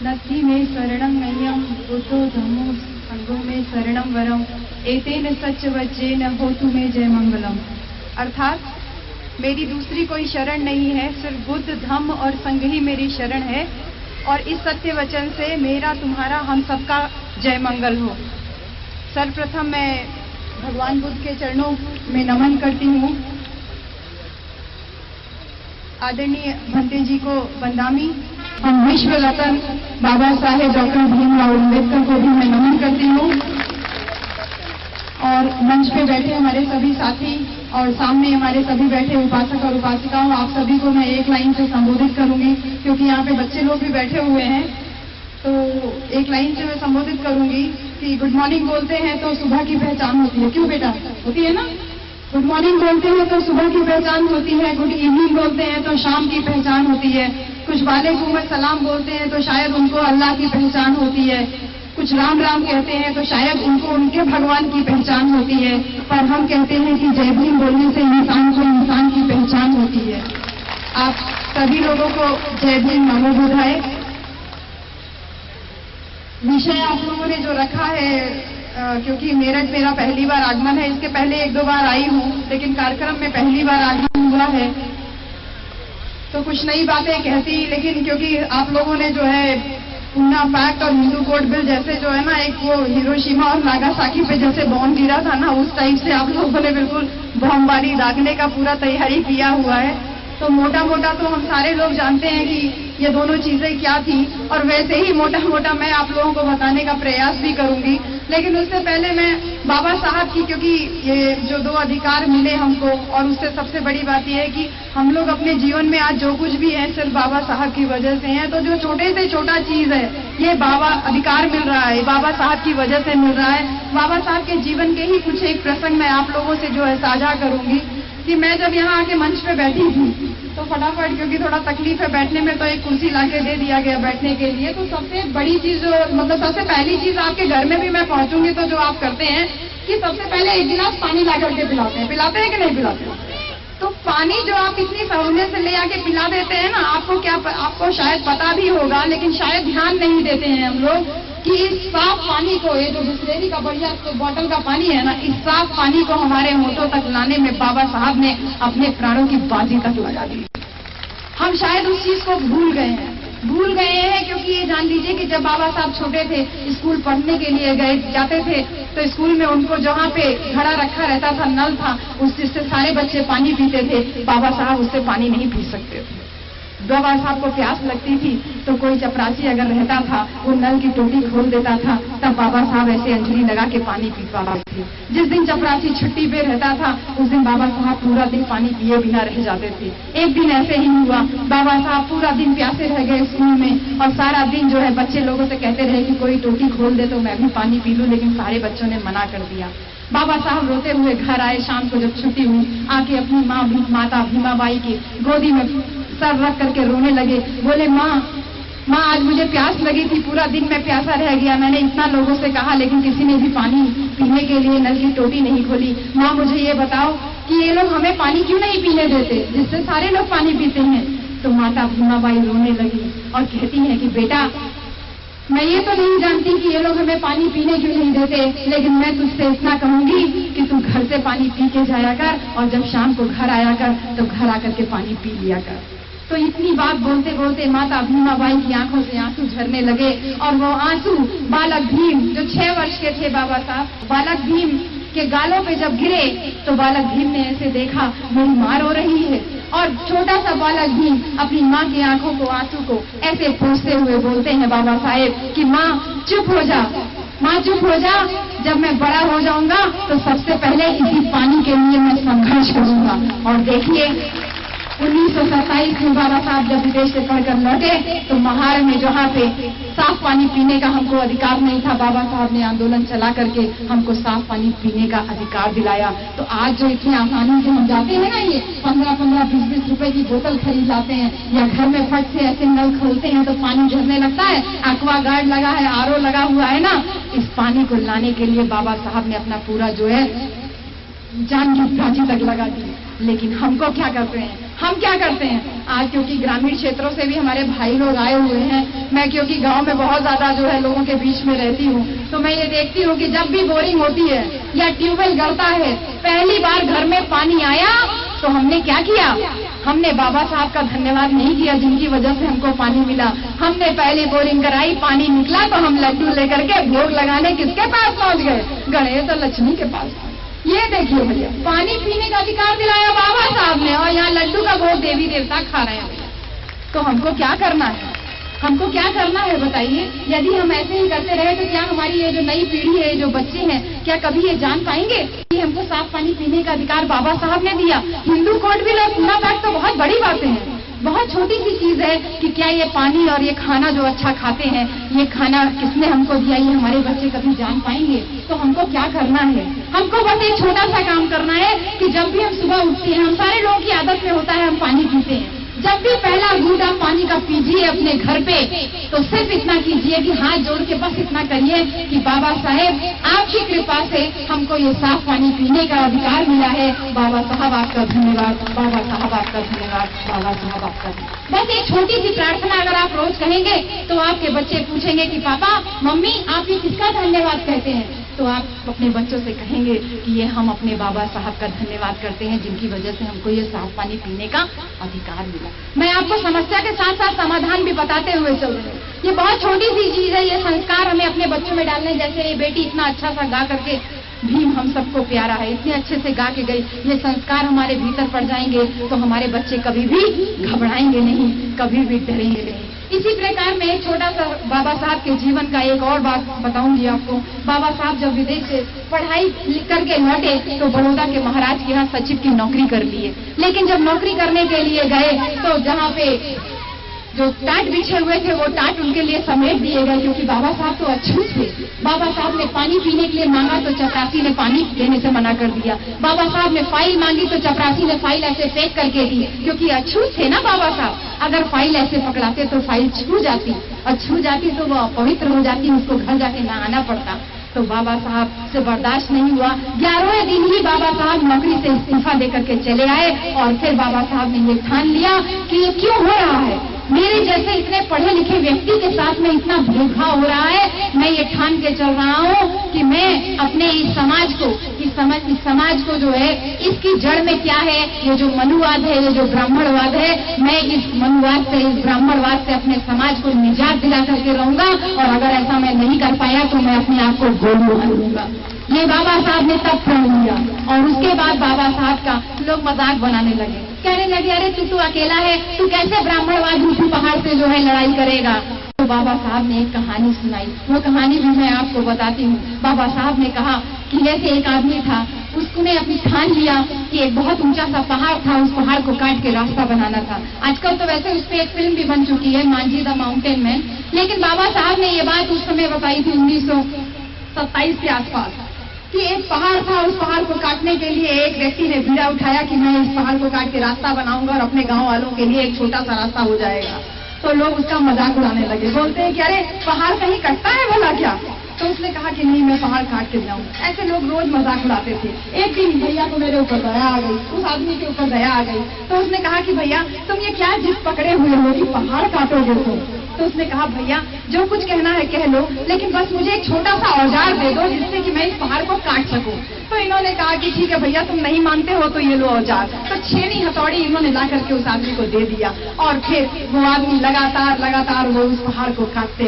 नत्थि मे शरणं नय्यं बुद्धो धम्मो संघो मे शरणं वरम एतेन सच्चवज्जेन होतु मे जय मंगलम। अर्थात मेरी दूसरी कोई शरण नहीं है, सिर्फ बुद्ध धम्म और संघ ही मेरी शरण है और इस सत्य वचन से मेरा तुम्हारा हम सबका जय मंगल हो। सर्वप्रथम मैं भगवान बुद्ध के चरणों में नमन करती हूँ। आदरणीय भंते जी को वंदामी। हम विश्व रत्न बाबा साहेब डॉक्टर भीमराव अम्बेडकर को भी मैं नमन करती हूँ और मंच पे बैठे हमारे सभी साथी और सामने हमारे सभी बैठे उपासक और उपासिकाओं, आप सभी को मैं एक लाइन से संबोधित करूंगी क्योंकि यहाँ पे बच्चे लोग भी बैठे हुए हैं। तो एक लाइन से मैं संबोधित करूंगी कि गुड मॉर्निंग बोलते हैं तो सुबह की पहचान होती है। क्यों बेटा? होती है ना? गुड मॉर्निंग बोलते हैं तो सुबह की पहचान होती है, गुड इवनिंग बोलते हैं तो शाम की पहचान होती है, कुछ वालेकुम अस्सलाम बोलते हैं तो शायद उनको अल्लाह की पहचान होती है, कुछ राम राम कहते हैं तो शायद उनको उनके भगवान की पहचान होती है, पर हम कहते हैं कि जय भीम बोलने से इंसान को इंसान की पहचान होती है। आप सभी लोगों को जय भीम, नमो बुद्धाय। विषय आप लोगों ने जो रखा है, क्योंकि मेरठ मेरा पहली बार आगमन है, इसके पहले एक दो बार आई हूँ लेकिन कार्यक्रम में पहली बार आगमन हुआ है तो कुछ नई बातें कहती, लेकिन क्योंकि आप लोगों ने जो है पूना पैक्ट और हिंदू कोड बिल जैसे जो है ना, एक वो हिरोशिमा और नागासाकी पे जैसे बॉम्ब गिरा था ना, उस टाइप से आप लोगों ने बिल्कुल बमबारी दागने का पूरा तैयारी किया हुआ है। तो मोटा मोटा तो हम सारे लोग जानते हैं कि ये दोनों चीजें क्या थी और वैसे ही मोटा मोटा मैं आप लोगों को बताने का प्रयास भी करूंगी। लेकिन उससे पहले मैं बाबा साहब की, क्योंकि ये जो दो अधिकार मिले हमको और उससे सबसे बड़ी बात यह है कि हम लोग अपने जीवन में आज जो कुछ भी है सिर्फ बाबा साहब की वजह से है। तो जो छोटे से छोटा चीज है ये बाबा अधिकार मिल रहा है, बाबा साहब की वजह से मिल रहा है। बाबा साहब के जीवन के ही कुछ एक प्रसंग मैं आप लोगों से जो है साझा करूंगी कि मैं जब यहाँ आके मंच पे बैठी थी तो फटाफट, क्योंकि थोड़ा तकलीफ है बैठने में, तो एक कुर्सी लाके दे दिया गया बैठने के लिए। तो सबसे बड़ी चीज जो, मतलब सबसे पहली चीज आपके घर में भी मैं पहुंचूंगी तो जो आप करते हैं कि सबसे पहले एक गिलास पानी ला करके पिलाते हैं कि नहीं पिलाते? तो पानी जो आप इतनी सहूलियत से ले आके पिला देते हैं ना, आपको शायद पता भी होगा लेकिन शायद ध्यान नहीं देते हैं हम लोग कि इस साफ पानी को, ये जो बिस्लेरी का बढ़िया बोतल का पानी है ना, इस साफ पानी को हमारे होठों तक लाने में बाबा साहब ने अपने प्राणों की बाजी तक लगा दी। हम शायद उस चीज को भूल गए हैं क्योंकि ये जान लीजिए कि जब बाबा साहब छोटे थे, स्कूल पढ़ने के लिए जाते थे तो स्कूल में उनको जहाँ पे घड़ा रखा रहता था, नल था, उससे सारे बच्चे पानी पीते थे। बाबा साहब उससे पानी नहीं पी सकते थे। बाबा साहब को प्यास लगती थी तो कोई चपरासी अगर रहता था वो नल की टोटी खोल देता था, तब बाबा साहब ऐसे अंजलि लगा के पानी पी पाते थे। जिस दिन चपरासी छुट्टी पे रहता था उस दिन बाबा साहब पूरा दिन पानी पिए बिना रह जाते थे। एक दिन ऐसे ही हुआ, बाबा साहब पूरा दिन प्यासे रह गए स्कूल में और सारा दिन जो है बच्चे लोगों से कहते रहे कि कोई टोटी खोल दे तो मैं भी पानी पी लूं, लेकिन सारे बच्चों ने मना कर दिया। बाबा साहब रोते हुए घर आए, शाम को जब छुट्टी हुई, आके अपनी माता भीमाबाई की गोदी में सर रख करके रोने लगे। बोले, माँ आज मुझे प्यास लगी थी, पूरा दिन मैं प्यासा रह गया, मैंने इतना लोगों से कहा लेकिन किसी ने भी पानी पीने के लिए नल की टोटी नहीं खोली। माँ मुझे ये बताओ कि ये लोग हमें पानी क्यों नहीं पीने देते जिससे सारे लोग पानी पीते हैं? तो माता भीमाबाई रोने लगी और कहती है कि बेटा, मैं ये तो नहीं जानती कि ये लोग हमें पानी पीने क्यों नहीं देते, लेकिन मैं तुझसे इतना कहूंगी कि तू घर से पानी पी के जाया कर और जब शाम को घर आया कर तो घर आकर के पानी पी लिया कर। तो इतनी बात बोलते बोलते माता भीमाबाई की आंखों से आंसू झरने लगे और वो आंसू बालक भीम, जो 6 वर्ष के थे बाबा साहब, बालक भीम के गालों पे जब गिरे तो बालक भीम ने ऐसे देखा मेरी माँ रो रही है और छोटा सा बालक भीम अपनी माँ की आंखों को, आंसू को ऐसे पोंछते हुए बोलते हैं बाबा साहेब कि माँ चुप हो जा, माँ चुप हो जा, जब मैं बड़ा हो जाऊंगा तो सबसे पहले इसी पानी के लिए मैं संघर्ष करूंगा। और देखिए 1927 में बाबा साहब जब विदेश से पढ़कर लौटे तो महार में जहाँ पे साफ पानी पीने का हमको अधिकार नहीं था, बाबा साहब ने आंदोलन चला करके हमको साफ पानी पीने का अधिकार दिलाया। तो आज जो इतनी आसानी से हम जाते हैं ना, ये 15-15, 20-20 रुपए की बोतल खरीद लाते हैं या घर में फट से ऐसे नल खोलते हैं तो पानी झरने लगता है, एक्वा गार्ड लगा है, RO लगा हुआ है ना, इस पानी को लाने के लिए बाबा साहब ने अपना पूरा जो है जान की बाजी तक लगा दी। लेकिन हमको क्या करते हैं, हम क्या करते हैं आज, क्योंकि ग्रामीण क्षेत्रों से भी हमारे भाई लोग आए हुए हैं, मैं क्योंकि गांव में बहुत ज्यादा जो है लोगों के बीच में रहती हूँ, तो मैं ये देखती हूँ कि जब भी बोरिंग होती है या ट्यूबवेल गड़ता है, पहली बार घर में पानी आया तो हमने क्या किया, हमने बाबा साहब का धन्यवाद नहीं किया जिनकी वजह से हमको पानी मिला। हमने पहले बोरिंग कराई, पानी निकला तो हम लड्डू लेकर के भोग लगाने किसके पास पहुंच गए, गणेश और लक्ष्मी के पास। ये देखिए भैया, पानी पीने का अधिकार दिलाया बाबा साहब ने और यहाँ लड्डू का भोग देवी देवता खा रहे हैं भैया। तो हमको क्या करना है, हमको क्या करना है बताइए। यदि हम ऐसे ही करते रहे तो क्या हमारी ये जो नई पीढ़ी है, जो बच्चे हैं, क्या कभी ये जान पाएंगे कि हमको साफ पानी पीने का अधिकार बाबा साहब ने दिया। हिंदू कोड भी लोग पूरा बैठ तो बहुत बड़ी बातें हैं, बहुत छोटी सी चीज है कि क्या ये पानी और ये खाना जो अच्छा खाते हैं, ये खाना किसने हमको दिया, ये हमारे बच्चे कभी जान पाएंगे। तो हमको क्या करना है, हमको बस एक छोटा सा काम करना है कि जब भी हम सुबह उठते हैं, हम सारे लोगों की आदत में होता है हम पानी पीते हैं, जब भी पहला घूंट आप पानी का पीजिए अपने घर पे, तो सिर्फ इतना कीजिए कि हाथ जोड़ के बस इतना करिए कि बाबा साहेब आपकी कृपा से हमको ये साफ पानी पीने का अधिकार मिला है। बाबा साहब आपका धन्यवाद, बाबा साहब आपका धन्यवाद, बाबा साहब आपका धन्यवाद। बस एक छोटी सी प्रार्थना अगर आप रोज कहेंगे तो आपके बच्चे पूछेंगे कि पापा मम्मी आप ये किसका धन्यवाद कहते हैं, तो आप अपने बच्चों से कहेंगे कि ये हम अपने बाबा साहब का धन्यवाद करते हैं जिनकी वजह से हमको ये साफ पानी पीने का अधिकार मिला। मैं आपको समस्या के साथ साथ समाधान भी बताते हुए चल रही हूँ। ये बहुत छोटी सी चीज है, ये संस्कार हमें अपने बच्चों में डालने, जैसे ये बेटी इतना अच्छा सा गा करके, भीम हम सबको प्यारा है, इतने अच्छे से गा के गई, ये संस्कार हमारे भीतर पड़ जाएंगे तो हमारे बच्चे कभी भी घबराएंगे नहीं, कभी भी डरेंगे नहीं। इसी प्रकार में एक छोटा सा बाबा साहब के जीवन का एक और बात बताऊंगी आपको। बाबा साहब जब विदेश से पढ़ाई करके लौटे तो बड़ौदा के महाराज के यहाँ सचिव की नौकरी कर लिए, लेकिन जब नौकरी करने के लिए गए तो जहाँ पे जो टाट बिछे हुए थे वो टाट उनके लिए समेट दिए गए, क्योंकि बाबा साहब तो अछूत थे। बाबा साहब ने पानी पीने के लिए मांगा तो चपरासी ने पानी देने से मना कर दिया। बाबा साहब ने फाइल मांगी तो चपरासी ने फाइल ऐसे फेंक करके दी, क्योंकि अछूत थे ना बाबा साहब। अगर फाइल ऐसे पकड़ाते तो फाइल छू जाती, और छू जाती तो वो अपवित्र हो जाती, उसको घर जाके नहाना पड़ता। तो बाबा साहब से बर्दाश्त नहीं हुआ, 11वें दिन ही बाबा साहब नौकरी से इस्तीफा देकर के चले आए। और फिर बाबा साहब ने ये ठान लिया कि ये क्यों हो रहा है, मेरे जैसे इतने पढ़े लिखे व्यक्ति के साथ में इतना भेदभाव हो रहा है। मैं ये ठान के चल रहा हूँ कि मैं अपने इस समाज को जो है, इसकी जड़ में क्या है, ये जो मनुवाद है, ये जो ब्राह्मणवाद है, मैं इस मनुवाद से, इस ब्राह्मणवाद से अपने समाज को निजात दिला करके रहूंगा। और अगर ऐसा मैं नहीं कर पाया तो मैं अपने आप को गोली मार लूंगा। ये बाबा साहब ने तब प्रण लिया। और उसके बाद बाबा साहब का लोग मजाक बनाने लगे, कहने लगे अरे तू तो अकेला है, तू कैसे ब्राह्मणवाद रूपी पहाड़ से जो है लड़ाई करेगा। तो बाबा साहब ने एक कहानी सुनाई, वो कहानी भी मैं आपको बताती हूँ। बाबा साहब ने कहा कि जैसे एक आदमी था, उसने अपनी ठान लिया कि एक बहुत ऊंचा सा पहाड़ था, उस पहाड़ को काट के रास्ता बनाना था। आजकल तो वैसे उस पर एक फिल्म भी बन चुकी है, मांझी द माउंटेन मैन, लेकिन बाबा साहब ने ये बात उस समय बताई थी 1927 के आसपास, कि एक पहाड़ था, उस पहाड़ को काटने के लिए एक व्यक्ति ने बीड़ा उठाया कि मैं इस पहाड़ को काट के रास्ता बनाऊंगा और अपने गांव वालों के लिए एक छोटा सा रास्ता हो जाएगा। तो लोग उसका मजाक उड़ाने लगे, बोलते हैं कि अरे पहाड़ कहीं कटता है भला क्या। तो उसने कहा कि नहीं, मैं पहाड़ काट के जाऊं। ऐसे लोग रोज मजाक उड़ाते थे। एक दिन भैया को मेरे ऊपर दया आ गई, उस आदमी के ऊपर दया आ गई। तो उसने कहा कि भैया तुम ये क्या जिद पकड़े हुए हो कि पहाड़ काटोगे तुम। तो उसने कहा भैया जो कुछ कहना है कह लो, लेकिन बस मुझे एक छोटा सा औजार दे दो जिससे कि मैं इस पहाड़ को काट सकूं। तो इन्होंने कहा कि ठीक है भैया, तुम नहीं मानते हो तो ये लो औजार। तो छेनी हथौड़ी इन्होंने ला करके उस आदमी को दे दिया। और फिर वो आदमी लगातार वो उस पहाड़ को काटते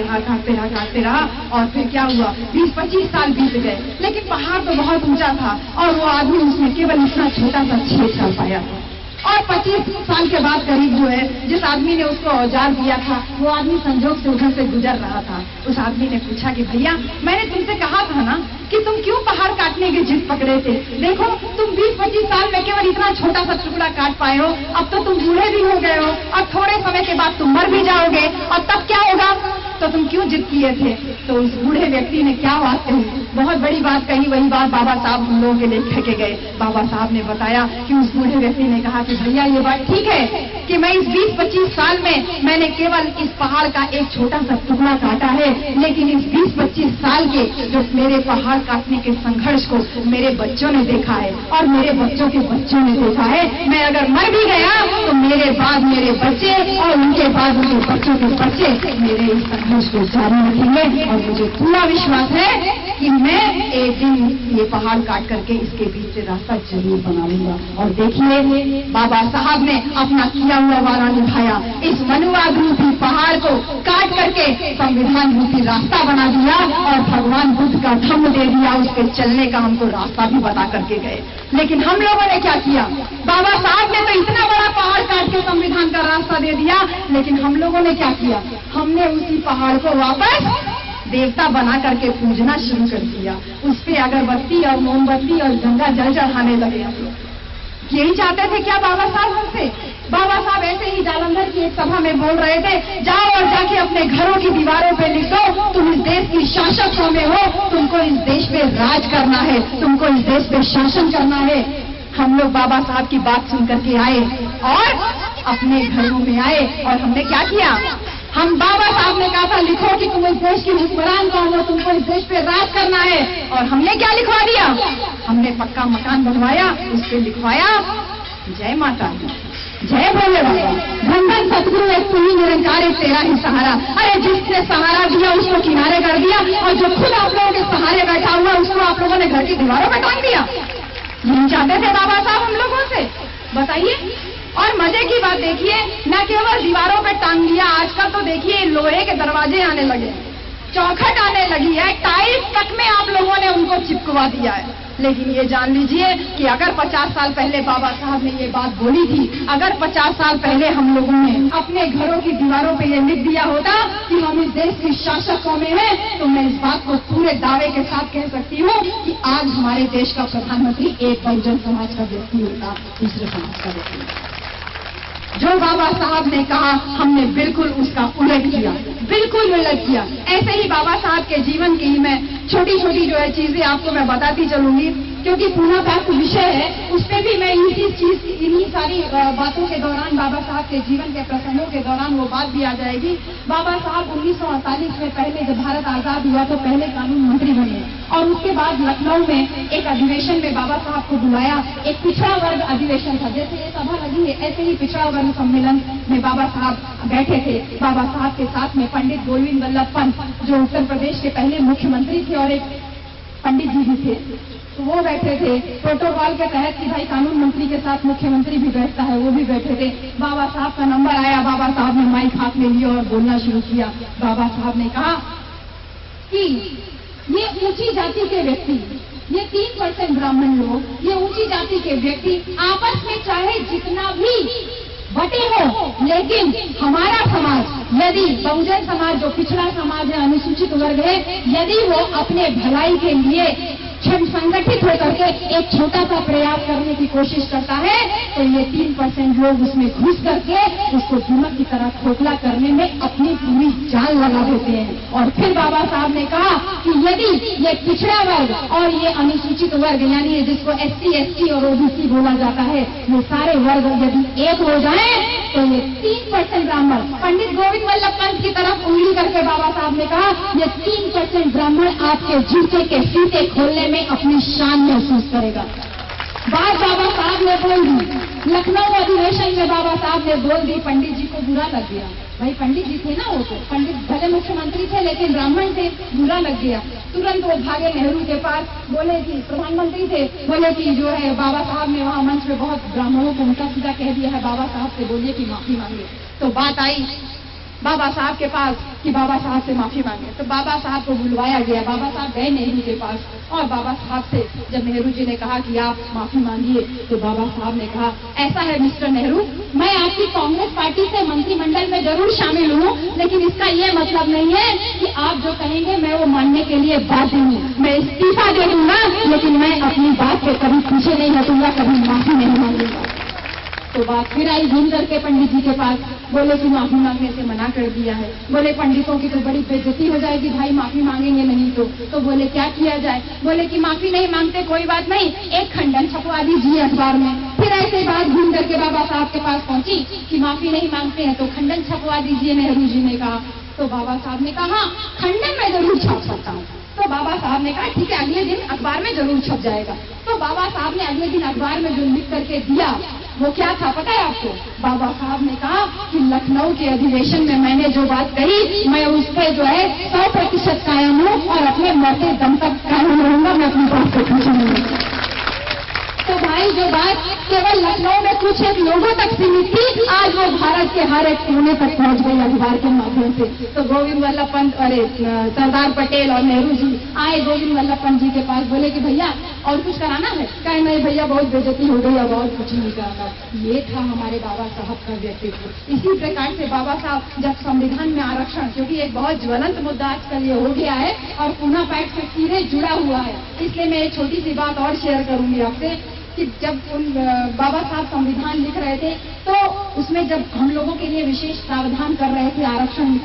रहा। और फिर क्या हुआ, 20-25 साल बीत गए, लेकिन पहाड़ तो बहुत ऊंचा था और वो आदमी उसमें केवल इतना छोटा सा छेद कर पाया था। और 25 साल के बाद करीब जो है, जिस आदमी ने उसको औजार दिया था, वो आदमी संजोग से उधर से गुजर रहा था। उस आदमी ने पूछा कि भैया मैंने तुमसे कहा था ना कि तुम क्यों पहाड़ काटने की जिद पकड़े थे। देखो तुम 20-25 साल में केवल इतना छोटा सा टुकड़ा काट पाए हो, अब तो तुम बूढ़े भी हो गए हो और थोड़े समय के बाद तुम मर भी जाओगे। और तब क्या होगा, तो तुम क्यों जिद किए थे? तो उस बूढ़े व्यक्ति ने क्या बात कही, बहुत बड़ी बात कही। वही बात बाबा साहब हम लोगों के लिए कह के गए। बाबा साहब ने बताया कि उस बूढ़े व्यक्ति ने कहा कि भैया ये बात ठीक है कि मैं इस 20-25 साल में मैंने केवल इस पहाड़ का एक छोटा सा टुकड़ा काटा है, लेकिन इस 20-25 साल के जो मेरे पहाड़ काटने के संघर्ष को मेरे बच्चों ने देखा है और मेरे बच्चों के बच्चों ने देखा है। मैं अगर मर भी गया तो मेरे बाद मेरे बच्चे और उनके बाद उनके बच्चों के बच्चे मेरे इस संघर्ष को जारी रखेंगे। और मुझे पूरा विश्वास है कि मैं एक दिन ये पहाड़ काट करके इसके बीच से रास्ता जरूर बना लूंगा। और देखिए बाबा साहब ने अपना किया हुआ वादा निभाया। इस मनुवाद रूपी पहाड़ को काट करके संविधान रूपी रास्ता बना दिया और भगवान बुद्ध का धम्म दे दिया। उसके चलने का हमको रास्ता भी बता करके गए। लेकिन हम लोगों ने क्या किया? बाबा साहब ने तो इतना बड़ा पहाड़ काट के संविधान का रास्ता दे दिया, लेकिन हम लोगों ने क्या किया? हमने उसी पहाड़ को वापस देवता बना करके पूजना शुरू कर दिया। उस पे अगरबत्ती और मोमबत्ती और गंगा जल चढ़ाने लगे हम लोग। यही चाहते थे क्या बाबा साहब हमसे? बाबा साहब ऐसे ही जालंधर की एक सभा में बोल रहे थे, जाओ और जाके अपने घरों की दीवारों पे लिख दो, तुम इस देश की शासक में हो, तुमको इस देश पे राज करना है, तुमको इस देश पे शासन करना है। हम लोग बाबा साहब की बात सुन करके आए और अपने घरों में आए और हमने क्या किया? हम बाबा साहब ने कहा था लिखो कि तुम इस देश की हुक्मरान कौन हो, तुमको इस देश पे राज करना है। और हमने क्या लिखवा दिया? हमने पक्का मकान बनवाया, उस पे लिखवाया जय माता दी, जय भोले बाबा, धन धन सतगुरु एक तू ही निरंकार एक तेरा ही सहारा। अरे जिसने सहारा दिया उसको किनारे कर दिया और जो खुद आप लोगों के सहारे बैठा हुआ उसको आप लोगों ने घर की दीवारों पर टांग दिया। यही चाहते थे बाबा साहब हम लोगों से? बताइए। और मजे की बात देखिए, न केवल दीवारों पे टांग दिया, आजकल तो देखिए लोहे के दरवाजे आने लगे, चौखट आने लगी है, टाइल्स तक में आप लोगों ने उनको चिपकवा दिया है। लेकिन ये जान लीजिए कि अगर 50 साल पहले बाबा साहब ने ये बात बोली थी, अगर 50 साल पहले हम लोगों ने अपने घरों की दीवारों पे ये लिख दिया होता कि हम इस देश की शासकों में हैं, तो मैं इस बात को पूरे दावे के साथ कह सकती हूँ कि आज हमारे देश का प्रधानमंत्री एक बहुजन समाज का व्यक्ति होता, दूसरे समाज का व्यक्ति होता। जो बाबा साहब ने कहा हमने बिल्कुल उसका उल्लेख किया, बिल्कुल उल्लेख किया। ऐसे ही बाबा साहब के जीवन की मैं छोटी छोटी जो है चीजें आपको मैं बताती चलूंगी, क्योंकि पूना पाक विषय है, उस पर भी मैं इन्हीं सारी बातों के दौरान बाबा साहब के जीवन के प्रसंगों के दौरान वो बात भी आ जाएगी। बाबा साहब 1948 में पहले जब भारत आजाद हुआ तो पहले कानून मंत्री बने और उसके बाद लखनऊ में एक अधिवेशन में बाबा साहब को बुलाया। एक पिछड़ा वर्ग अधिवेशन था, जैसे ये सभा लगी है ऐसे ही पिछड़ा वर्ग सम्मेलन में बाबा साहब बैठे थे। बाबा साहब के साथ में पंडित गोविंद वल्लभ पंत जो उत्तर प्रदेश के पहले मुख्यमंत्री थे और एक पंडित जी भी थे, तो वो बैठे थे। प्रोटोकॉल के तहत कि भाई कानून मंत्री के साथ मुख्यमंत्री भी बैठता है, वो भी बैठे थे। बाबा साहब का नंबर आया, बाबा साहब ने माइक हाथ में लिया और बोलना शुरू किया। बाबा साहब ने कहा कि ये ऊंची जाति के व्यक्ति, ये 3% ब्राह्मण लोग, ये ऊंची जाति के व्यक्ति आपस में चाहे जितना भी बटे हो, लेकिन हमारा समाज यदि बहुजन समाज जो पिछड़ा समाज है, अनुसूचित वर्ग है, यदि वो अपने भलाई के लिए संगठित होकर के एक छोटा सा प्रयास करने की कोशिश करता है, तो ये 3% लोग उसमें घुस करके उसको दीमक की तरह खोखला करने में अपनी पूरी जान लगा देते हैं। और फिर बाबा साहब ने कहा कि यदि ये पिछड़ा वर्ग और ये अनुसूचित वर्ग यानी ये जिसको SC, ST और OBC बोला जाता है, ये सारे वर्ग यदि एक हो जाए तो ये 3% ब्राह्मण, पंडित गोविंद वल्लभ पंत की तरफ उंगली करके बाबा साहब ने कहा ये 3% ब्राह्मण आपके जूते के फीते खोलने में अपनी शान महसूस करेगा। बात बाबा साहब ने बोल दी, लखनऊ अधिवेशन में बाबा साहब ने बोल दी, पंडित जी को बुरा लग गया। भाई पंडित जी थे ना, वो तो पंडित भले मुख्यमंत्री थे लेकिन ब्राह्मण थे, बुरा लग गया। तुरंत वो भागे नेहरू के पास, बोले कि प्रधानमंत्री थे, बोले कि जो है बाबा साहब ने वहां मंच में बहुत ब्राह्मणों को उल्टा सीधा कह दिया है, बाबा साहब से बोलिए कि माफी मांगे। तो बात आई बाबा साहब के पास कि बाबा साहब से माफी मांगे। तो बाबा साहब को बुलवाया गया, बाबा साहब गए नेहरू के पास और बाबा साहब से जब नेहरू जी ने कहा कि आप माफी मांगिए, तो बाबा साहब ने कहा ऐसा है मिस्टर नेहरू, मैं आपकी कांग्रेस पार्टी से मंत्रिमंडल में जरूर शामिल हूँ, लेकिन इसका ये मतलब नहीं है कि आप जो कहेंगे मैं वो मानने के लिए बाध्य हूँ। मैं इस्तीफा दे दूंगा, लेकिन मैं अपनी बात पे कभी पीछे नहीं हटूंगा, कभी माफी नहीं मांगूंगा। तो बात फिर आई घूम करके पंडित जी के पास, बोले कि माफी मांगने से मना कर दिया है। बोले पंडितों की तो बड़ी बेइज्जती हो जाएगी भाई, माफी मांगेंगे नहीं तो बोले क्या किया जाए? बोले कि माफी नहीं मांगते कोई बात नहीं, एक खंडन छपवा दीजिए अखबार में। फिर ऐसे बात घूम करके बाबा साहब के पास पहुंची कि माफी नहीं मांगते हैं तो खंडन छपवा दीजिए, नेहरू जी ने कहा। तो बाबा साहब ने कहा खंडन मैं जरूर छाप सकता हूँ। तो बाबा साहब ने कहा ठीक है, अगले दिन अखबार में जरूर छप जाएगा। तो बाबा साहब ने अगले दिन अखबार में जो लिख करके दिया वो क्या था पता है आपको? बाबा साहब ने कहा कि लखनऊ के अधिवेशन में मैंने जो बात कही मैं उस पर जो है 100% कायम हूँ और अपने मरते दम तक कायम रहूंगा, मैं अपनी बात को पूछूंगा। तो भाई जो बात केवल लखनऊ में कुछ एक लोगों तक सीमित थी, आज वो भारत के हर एक कोने तक पहुंच गई अखबार के माध्यम से। तो गोविंद वल्लभ पंत, अरे सरदार पटेल और नेहरू जी आए गोविंद वल्लभ पंत जी के पास, बोले कि भैया और कुछ कराना है? कहे नहीं भैया बहुत बेइज्जती हो गई, अब और कुछ नहीं कराना। ये था हमारे बाबा साहब का व्यक्तित्व। इसी प्रकार से बाबा साहब जब संविधान में आरक्षण, क्योंकि एक बहुत ज्वलंत मुद्दा आजकल ये हो गया है और पूना पैक्ट से सीधे जुड़ा हुआ है, इसलिए मैं एक छोटी सी बात और शेयर करूंगी आपसे कि जब बाबा साहब संविधान लिख रहे थे तो उसमें जब हम लोगों के लिए विशेष प्रावधान कर रहे थे, आरक्षण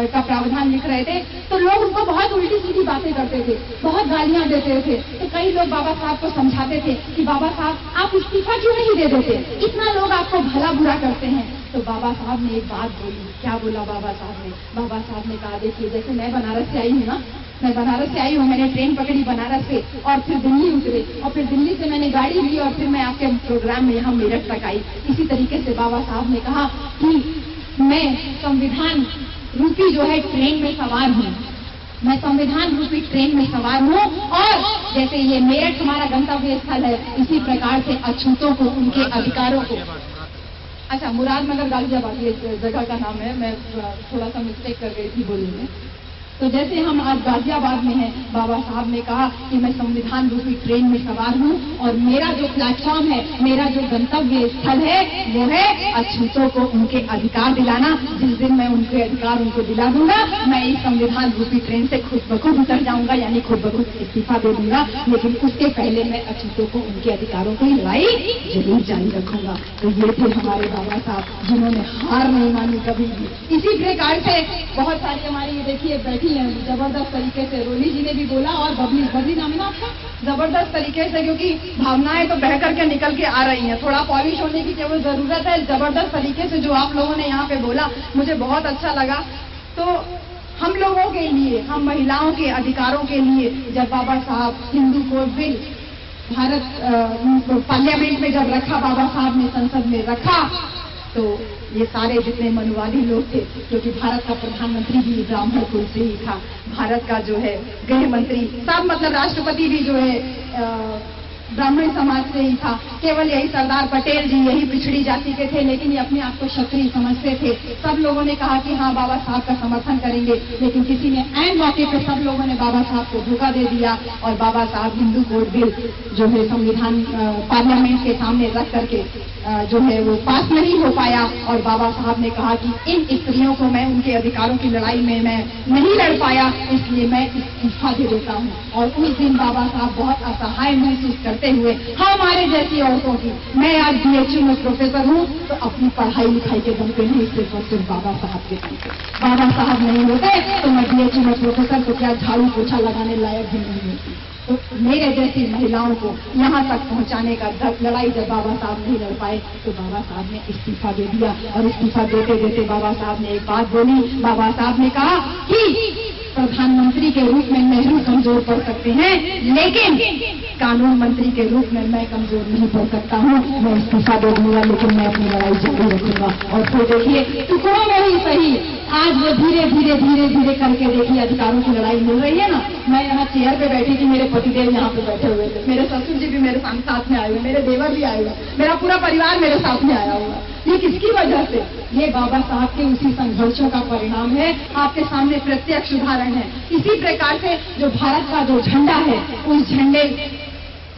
का प्रावधान लिख रहे थे, तो लोग उनको बहुत उल्टी सीधी बातें करते थे, बहुत गालियां देते थे। तो कई लोग बाबा साहब को समझाते थे कि बाबा साहब आप इस्तीफा क्यों नहीं दे देते, इतना लोग आपको भला बुरा करते हैं। तो बाबा साहब ने एक बात बोली। क्या बोला बाबा साहब ने? बाबा साहब ने कहा देखिए जैसे मैं बनारस से आई हूँ ना, मैं बनारस से आई हूँ, मैंने ट्रेन पकड़ी बनारस से और फिर दिल्ली उतरे और फिर दिल्ली से मैंने गाड़ी ली और फिर मैं आपके प्रोग्राम में यहाँ मेरठ तक आई। इसी तरीके से बाबा साहब ने कहा कि मैं संविधान रूपी जो है ट्रेन में सवार हूँ, मैं संविधान रूपी ट्रेन में सवार हूँ और जैसे ये मेरठ हमारा गंतव्य स्थल है, इसी प्रकार से अछूतों को, उनके अधिकारों को। अच्छा, मुरादनगर गाजियाबाद ये जगह का नाम है, मैं थोड़ा सा मिस्टेक कर गई थी बोलने में। तो जैसे हम आज गाजियाबाद में हैं, बाबा साहब ने कहा कि मैं संविधान रूपी ट्रेन में सवार हूँ और मेरा जो प्लेटफॉर्म है, मेरा जो गंतव्य स्थल है वो है अछूतों को उनके अधिकार दिलाना। जिस दिन मैं उनके अधिकार उनको दिला दूंगा, मैं इस संविधान रूपी ट्रेन से खुद ब खुद उतर जाऊंगा, यानी खुद ब खुद इस्तीफा दे दूंगा। लेकिन उसके पहले मैं अछूतों को उनके अधिकारों की लड़ाई जरूर जारी रखूंगा। तो ये थे हमारे बाबा साहब जिन्होंने हार नहीं मानी कभी भी। इसी प्रकार से बहुत सारी हमारी ये देखिए बैठी जबरदस्त तरीके से रोली जी ने भी बोला और बबली नाम है ना आपका, जबरदस्त तरीके से, क्योंकि भावनाएं तो बह करके निकल के आ रही हैं, थोड़ा पॉलिश होने की केवल जरूरत है। जबरदस्त तरीके से जो आप लोगों ने यहाँ पे बोला मुझे बहुत अच्छा लगा। तो हम लोगों के लिए, हम महिलाओं के अधिकारों के लिए जब बाबा साहब Hindu code bill Bharat parliament में जब रखा, बाबा साहब ने संसद में रखा, तो ये सारे जितने मनुवादी लोग थे, क्योंकि भारत का प्रधानमंत्री भी ब्राह्मण कुल से ही था, भारत का जो है गृह मंत्री सब मतलब राष्ट्रपति भी जो है ब्राह्मण समाज से ही था। केवल यही सरदार पटेल जी यही पिछड़ी जाति के थे, लेकिन ये अपने आप को क्षत्रिय समझते थे। सब लोगों ने कहा कि हाँ बाबा साहब का समर्थन करेंगे, लेकिन किसी ने ऐन मौके पे सब लोगों ने बाबा साहब को धोखा दे दिया और बाबा साहब हिंदू कोड बिल जो है संविधान पार्लियामेंट के सामने रख करके जो है वो पास नहीं हो पाया। और बाबा साहब ने कहा कि इन स्त्रियों को मैं उनके अधिकारों की लड़ाई में मैं नहीं लड़ पाया, इसलिए मैं इस्तीफा दे देता हूँ। और उस दिन बाबा साहब बहुत असहाय महसूस करते हुए हमारे जैसी औरतों की, मैं आज BHU में प्रोफेसर हूँ तो अपनी पढ़ाई लिखाई के दम पे नहीं, सिर्फ और सिर्फ बाबा साहब के दम पे। बाबा साहब नहीं होते तो मैं BHU में प्रोफेसर तो क्या झाड़ू पोछा लगाने लायक भी नहीं होती। तो मेरे जैसी महिलाओं को यहाँ तक पहुँचाने का लड़ाई जब बाबा साहब नहीं लड़ पाए तो बाबा साहब ने इस्तीफा दे दिया। और इस्तीफा देते देते बाबा साहब ने एक बात बोली। बाबा साहब ने कहा कि प्रधानमंत्री के रूप में नेहरू कमजोर पड़ सकते हैं, लेकिन कानून मंत्री के रूप में मैं कमजोर नहीं पड़ सकता हूँ। मैं इस्तीफा दे दूंगा, लेकिन मैं अपनी लड़ाई जारी रखूंगा। और फिर देखिए टुकड़ों में ही सही, आज वो धीरे धीरे धीरे धीरे करके देखिए अधिकारों की लड़ाई मिल रही है ना। मैं यहाँ चेयर पे बैठी थी, मेरे पतिदेव यहाँ पे बैठे हुए थे, मेरे ससुर जी भी मेरे साथ में आए हुए, मेरे देवर भी आए हुए, मेरा पूरा परिवार मेरे साथ में आया हुआ। ये किसकी वजह से? ये बाबा साहब के उसी संघर्षों का परिणाम है। आपके सामने प्रत्यक्ष उदाहरण है। इसी प्रकार से जो भारत का जो झंडा है, उस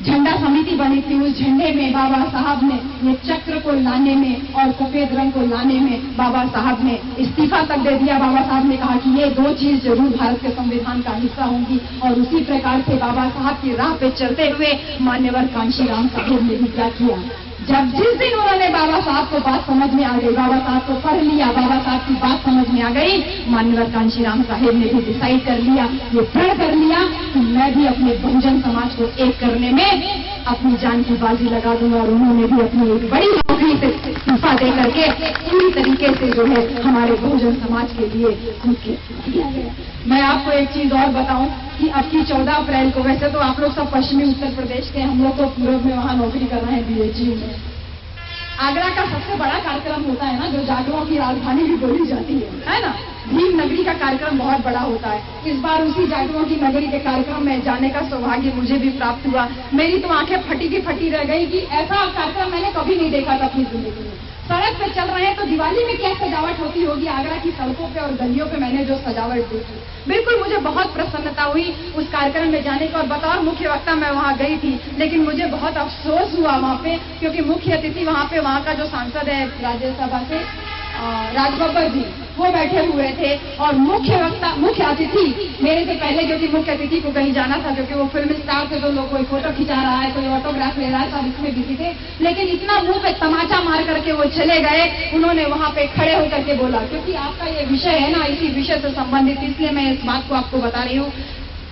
झंडा समिति बनी थी, उस झंडे में बाबा साहब ने ये चक्र को लाने में और सफेद रंग को लाने में बाबा साहब ने इस्तीफा तक दे दिया। बाबा साहब ने कहा कि ये दो चीज जरूर भारत के संविधान का हिस्सा होंगी। और उसी प्रकार से बाबा साहब की राह पे चलते हुए मान्यवर कांशीराम साहब ने भी क्या किया, जब जिस दिन उन्होंने बाबा साहब को बात समझ में आ गई, बाबा साहब को पढ़ लिया, बाबा साहब की बात समझ में आ गई, माननीय कांशीराम साहेब ने भी डिसाइड कर लिया, ये प्रण कर लिया कि मैं भी अपने बहुजन समाज को एक करने में अपनी जान की बाजी लगा दूंगा। और उन्होंने भी अपनी एक बड़ी नौकरी से इस्तीफा दे करके पूरी तरीके से जो है हमारे बहुजन समाज के लिए किया गया। मैं आपको एक चीज और बताऊं कि अब की 14 अप्रैल को, वैसे तो आप लोग सब पश्चिमी उत्तर प्रदेश के, हम लोग तो पूर्व में वहां नौकरी कर रहे हैं बीएचयू में। आगरा का सबसे बड़ा कार्यक्रम होता है ना, जो जाटों की राजधानी भी बोली जाती है ना, भीम नगरी का कार्यक्रम बहुत बड़ा होता है। इस बार उसी जाटों की नगरी के कार्यक्रम में जाने का सौभाग्य मुझे भी प्राप्त हुआ। मेरी तो आंखें फटी की फटी रह गई कि ऐसा कार्यक्रम मैंने कभी नहीं देखा था अपनी जिंदगी में। सड़क पे चल रहे हैं तो दिवाली में क्या सजावट होती होगी, आगरा की सड़कों पे और गलियों पे मैंने जो सजावट देखी, बिल्कुल मुझे बहुत प्रसन्नता हुई उस कार्यक्रम में जाने को। और बतौर मुख्य वक्ता मैं वहां गई थी, लेकिन मुझे बहुत अफसोस हुआ वहां पे, क्योंकि मुख्य अतिथि वहां का जो सांसद है राज्यसभा से राजबब्बर जी, वो बैठे हुए थे। और मुख्य अतिथि मेरे से पहले, क्योंकि मुख्य अतिथि को कहीं जाना था, क्योंकि वो फिल्म स्टार थे, तो लोग कोई फोटो खिंचा रहा है, कोई ऑटोग्राफ ले रहा है, सब इसमें बिजी थे। लेकिन इतना मुंह पे तमाचा मार करके वो चले गए, उन्होंने वहां पे खड़े होकर के बोला, क्योंकि आपका ये विषय है ना, इसी विषय से संबंधित, इसलिए मैं इस बात को आपको बता रही हूँ।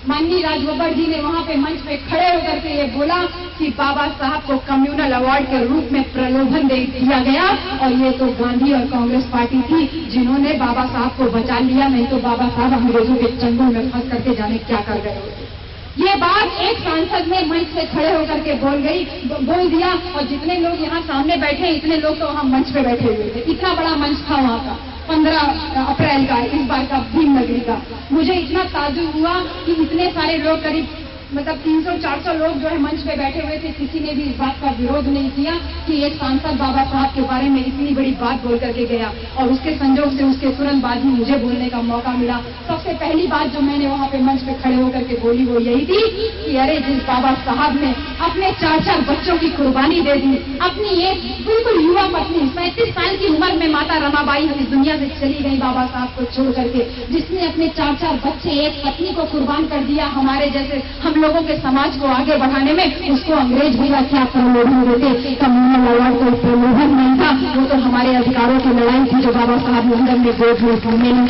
माननीय राजबब्बर जी ने वहां पे मंच पे खड़े होकर के ये बोला कि बाबा साहब को कम्युनल अवार्ड के रूप में प्रलोभन दे दिया गया, और ये तो गांधी और कांग्रेस पार्टी थी जिन्होंने बाबा साहब को बचा लिया, नहीं तो बाबा साहब अंग्रेजों के चंगुल में फंस करके जाने क्या कर गए होते। ये बात एक सांसद ने मंच से खड़े होकर के बोल दिया, और जितने लोग यहाँ सामने बैठे, इतने लोग तो वहां मंच पे बैठे हुए थे। इतना बड़ा मंच था वहां का 15 अप्रैल का, इस बार का भीम नगरी का। मुझे इतना ताज्जुब हुआ कि इतने सारे लोग, करीब मतलब 300-400 लोग जो है मंच पे बैठे हुए थे, किसी ने भी इस बात का विरोध नहीं किया कि एक सांसद बाबा साहब के बारे में इतनी बड़ी बात बोल करके गया। और उसके संजोग से उसके तुरंत बाद ही मुझे बोलने का मौका मिला। सबसे पहली बात जो मैंने वहां पे मंच पे खड़े होकर के बोली वो यही थी कि अरे जिस बाबा साहब ने अपने 4 बच्चों की कुर्बानी दे दी, अपनी एक बिल्कुल युवा पत्नी 35 साल की उम्र में माता रमाबाई इस दुनिया से चली गई बाबा साहब को छोड़ करके, जिसने अपने 4 बच्चे, एक पत्नी को कुर्बान कर दिया, हमारे जैसे हम लोगों के समाज को आगे बढ़ाने में, उसको अंग्रेज भी क्या प्रलोभन देते। कम्युनल अवार्ड कोई प्रलोभन नहीं था, वो तो हमारे अधिकारों की लड़ाई थी जो बाबा साहब लंदन में गोद में सम्मेलन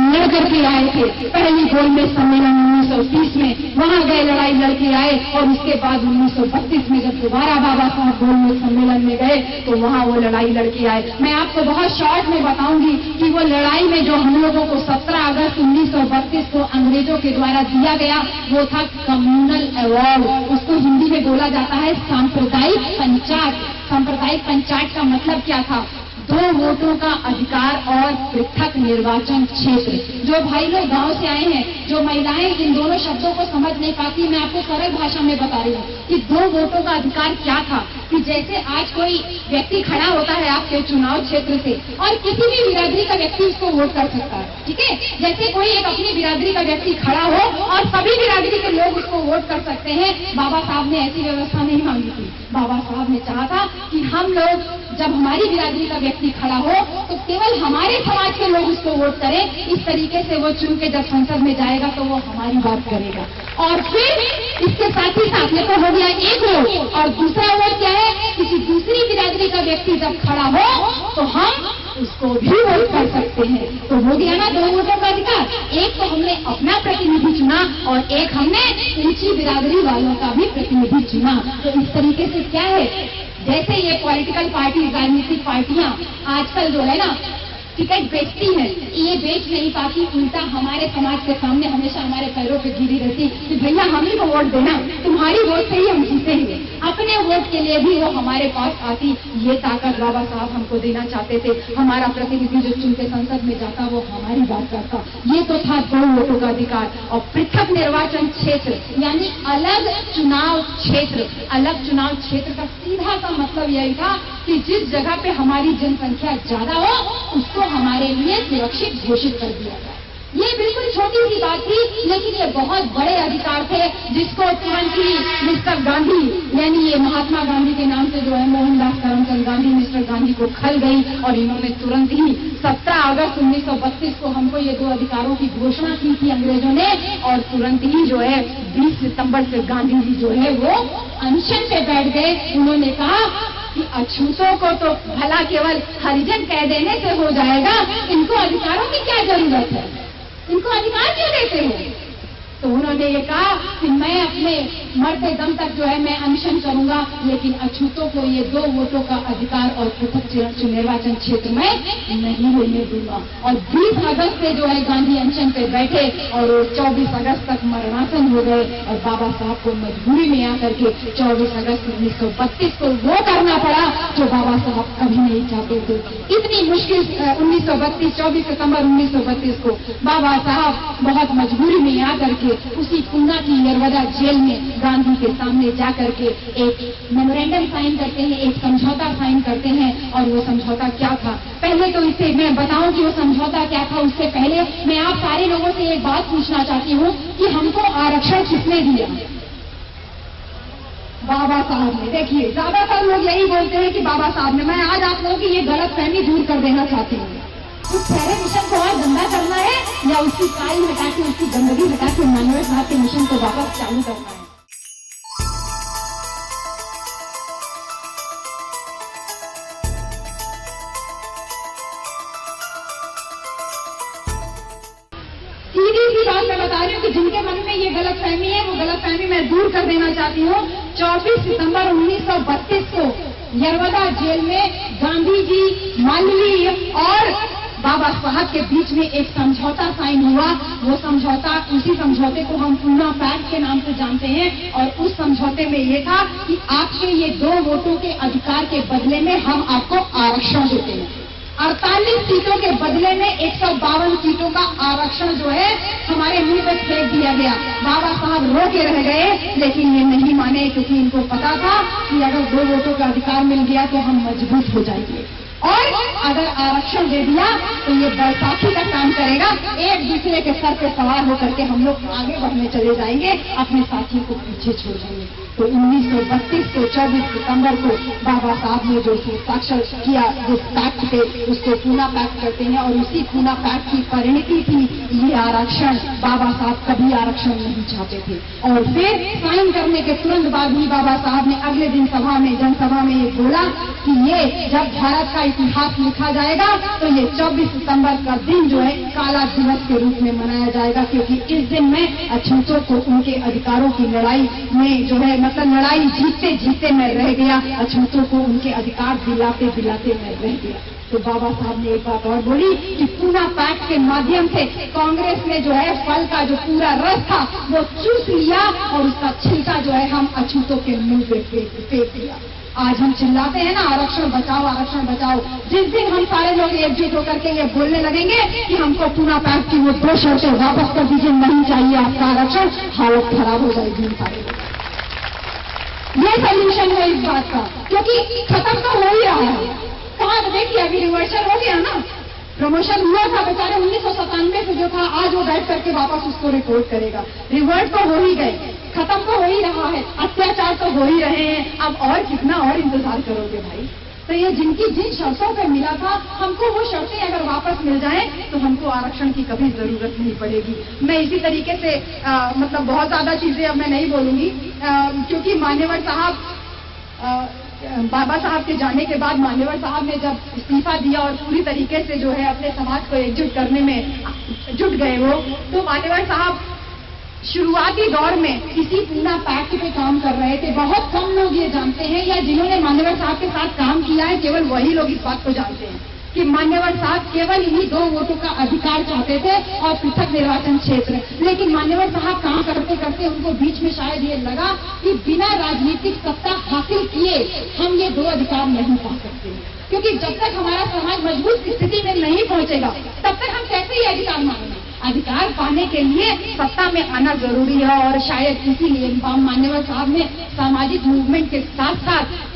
लड़ करके आए थे। पहली गोलमेज सम्मेलन 1930 में वहां गए, लड़ाई लड़के आए, और उसके बाद 1932 में जब दोबारा बाबा साहब गोलमेज सम्मेलन में गए तो वहां वो लड़ाई लड़के आए। मैं आपको बहुत शॉर्ट में बताऊंगी कि वो लड़ाई में जो हम लोगों को 17 अगस्त 1932 को अंग्रेजों के द्वारा दिया गया वो था कम्युनल अवार्ड। उसको हिंदी में बोला जाता है सांप्रदायिक पंचायत। सांप्रदायिक पंचायत का मतलब क्या था? 2 वोटों का अधिकार और पृथक निर्वाचन क्षेत्र। जो भाई लोग गांव से आए हैं, जो महिलाएं इन दोनों शब्दों को समझ नहीं पाती, मैं आपको सरल भाषा में बता रही हूँ कि 2 वोटों का अधिकार क्या था। कि जैसे आज कोई व्यक्ति खड़ा होता है आपके चुनाव क्षेत्र से, और किसी भी बिरादरी का व्यक्ति उसको वोट कर सकता है, ठीक है। जैसे कोई एक अपनी बिरादरी का व्यक्ति खड़ा हो और सभी बिरादरी के लोग उसको वोट कर सकते हैं। बाबा साहब ने ऐसी व्यवस्था नहीं मांगी थी। बाबा साहब ने चाहा था कि हम लोग, जब हमारी बिरादरी का व्यक्ति खड़ा हो तो केवल हमारे समाज के लोग उसको वोट करें। इस तरीके से वो चुन के जब संसद में जाएगा तो वो हमारी बात करेगा। और फिर इसके साथ ही साथ ये तो हो गया एक वोट, और दूसरा वोट क्या है? किसी दूसरी बिरादरी का व्यक्ति जब खड़ा हो तो हम उसको भी वोट कर सकते हैं। तो हो गया ना 2 वोटों का अधिकार। एक तो हमने अपना प्रतिनिधि चुना और एक हमने ऊंची बिरादरी वालों का भी प्रतिनिधि चुना। तो इस तरीके से क्या है, जैसे ये पॉलिटिकल पार्टी, राजनीतिक पार्टियां आजकल जो है ना टिकट बेचती है, ये बेच नहीं पाती, उल्टा हमारे समाज के सामने हमेशा हमारे पैरों पे गिरी रहती कि भैया हम ही को वोट देना, तुम्हारी वोट से ही हम जीतेंगे। अपने वोट के लिए भी वो हमारे पास आती। ये ताकत बाबा साहब हमको देना चाहते थे। हमारा प्रतिनिधि जो चुन के संसद में जाता वो हमारी बात करता। ये तो था 2 वोटों का अधिकार। और पृथक निर्वाचन क्षेत्र यानी अलग चुनाव क्षेत्र। अलग चुनाव क्षेत्र का सीधा सा मतलब यही था कि जिस जगह पे हमारी जनसंख्या ज्यादा हो उसको हमारे लिए सुरक्षित घोषित कर दिया जाए। ये बिल्कुल छोटी सी बात थी, लेकिन ये बहुत बड़े अधिकार थे जिसको तुरंत ही मिस्टर गांधी, यानी ये महात्मा गांधी के नाम से जो है मोहनदास करमचंद गांधी, मिस्टर गांधी को खल गई और इन्होंने तुरंत ही 17 अगस्त 1932 को हमको ये 2 अधिकारों की घोषणा की थी अंग्रेजों ने। और तुरंत ही जो है 20 सितंबर से गांधी जी जो है वो अनशन पे बैठ गए। उन्होंने कहा कि अछूतों को तो भला केवल हरिजन कह देने से हो जाएगा, इनको अधिकारों की क्या जरूरत है, इनको अधिकार क्यों देते हो? तो उन्होंने ये कहा कि मैं अपने मरते दम तक जो है मैं अनशन करूंगा, लेकिन अछूतों को ये 2 वोटों का अधिकार और पृथक निर्वाचन क्षेत्र में नहीं होने दूंगा। और 20 अगस्त से जो है गांधी अनशन पे बैठे और 24 अगस्त तक मरणासन हो गए और बाबा साहब को मजबूरी में आकर के 24 अगस्त 1932 को वो करना पड़ा जो बाबा साहब कभी नहीं चाहते थे। इतनी मुश्किल 24 सितंबर 1932 को बाबा साहब बहुत मजबूरी में आकर के उसी पूना की यरवदा जेल में गांधी के सामने जाकर के एक मेमोरेंडम साइन करते हैं, एक समझौता साइन करते हैं। और वो समझौता क्या था, पहले तो इसे मैं बताऊं कि वो समझौता क्या था, उससे पहले मैं आप सारे लोगों से एक बात पूछना चाहती हूं कि हमको आरक्षण किसने दिया? बाबा साहब ने। देखिए, ज्यादातर लोग यही बोलते हैं कि बाबा साहब ने। मैं आज आप लोगों की ये गलतफहमी दूर कर देना चाहती हूँ। उस पहले मिशन को और गंदा करना है या उसकी काई हटा के, उसकी गंदगी हटा के मानव साहब के मिशन को वापस चालू करना है? सीधी सी बात मैं बता रही हूँ कि जिनके मन में ये गलतफहमी है, वो गलतफहमी मैं दूर कर देना चाहती हूँ। 24 सितंबर 1932 को यरवदा जेल में गांधी जी, मालवीय और बाबा साहब के बीच में एक समझौता साइन हुआ। वो समझौता, उसी समझौते को हम पूना पैक्ट के नाम से जानते हैं। और उस समझौते में ये था कि आपके ये 2 वोटों के अधिकार के बदले में हम आपको आरक्षण देते हैं। 48 सीटों के बदले में 152 सीटों का आरक्षण जो है हमारे मुंह पर फेंक दिया गया। बाबा साहब रो के रह गए, लेकिन ये नहीं माने, क्योंकि इनको पता था कि अगर 2 वोटों का अधिकार मिल गया तो हम मजबूत हो जाएंगे। और अगर आरक्षण दे दिया तो ये बैसाखी का काम करेगा, एक दूसरे के सर पे सवार होकर के हम लोग आगे बढ़ने चले जाएंगे, अपने साथियों को पीछे छोड़ देंगे। तो 1932 को 24 सितंबर को बाबा साहब ने जो हस्ताक्षर किया जिस पैक्ट पे, उसको पूना पैक्ट करते हैं। और उसी पूना पैक्ट की परिणति थी ये आरक्षण। बाबा साहब कभी आरक्षण नहीं चाहते थे। और फिर साइन करने के तुरंत बाद ही बाबा साहब ने अगले दिन सभा में, जनसभा में ये बोला कि ये जब भारत का इतिहास लिखा जाएगा तो ये 24 सितंबर का दिन जो है काला दिवस के रूप में मनाया जाएगा, क्योंकि इस दिन में अछूतों को उनके अधिकारों की लड़ाई में जो है, मतलब लड़ाई जीतते जीतते मैं रह गया, अछूतों को उनके अधिकार दिलाते दिलाते मैं रह गया। तो बाबा साहब ने एक बात और बोली कि पूना पैक्ट के माध्यम से कांग्रेस ने जो है फल का जो पूरा रस था वो चूस लिया और उसका छिलका जो है हम अछूतों के मुंह पे फेंक दिया। आज हम चिल्लाते हैं ना, आरक्षण बचाओ, आरक्षण बचाओ। जिस दिन हम सारे लोग एकजुट होकर के ये बोलने लगेंगे कि हमको पूना पैक्ट की वो 2 शर्तें वापस कर दीजिए, नहीं चाहिए आपका आरक्षण, हालत खराब हो जाएगी हम सारे लोग। ये सोल्यूशन है इस बात का, क्योंकि खत्म तो हो ही रहा है। कहाँ देखिए, अभी रिवर्सल हो गया ना, प्रमोशन हुआ था बेचारे 1997 से जो था, आज वो बैठ करके वापस उसको रिपोर्ट करेगा। रिवर्ट तो हो ही गए, खत्म तो हो ही रहा है, अत्याचार तो हो ही रहे हैं। अब और कितना और इंतजार करोगे भाई? तो ये जिन शर्तों पे मिला था, हमको वो शर्तें अगर वापस मिल जाएं तो हमको आरक्षण की कभी जरूरत नहीं पड़ेगी। मैं इसी तरीके से मतलब बहुत ज्यादा चीजें अब मैं नहीं बोलूंगी, क्योंकि मान्यवर साहब, बाबा साहब के जाने के बाद मान्यवर साहब ने जब इस्तीफा दिया और पूरी तरीके से जो है अपने समाज को एकजुट करने में जुट गए वो, तो मान्यवर साहब शुरुआती दौर में इसी पूना पैक्ट पे काम कर रहे थे। बहुत कम लोग ये जानते हैं, या जिन्होंने मान्यवर साहब के साथ काम किया है केवल वही लोग इस बात को जानते हैं कि मान्यवर साहब केवल इन्हीं 2 वोटों का अधिकार चाहते थे और पृथक निर्वाचन क्षेत्र। लेकिन मान्यवर साहब काम करते करते उनको बीच में शायद ये लगा कि बिना राजनीतिक सत्ता हासिल किए हम ये 2 अधिकार नहीं पा सकते, क्योंकि जब तक हमारा समाज मजबूत स्थिति में नहीं पहुंचेगा तब तक हम कैसे ये अधिकार मांगेंगे। अधिकार पाने के लिए सत्ता में आना जरूरी है। और शायद इसीलिए मान्यवर साहब ने सामाजिक मूवमेंट के साथ साथ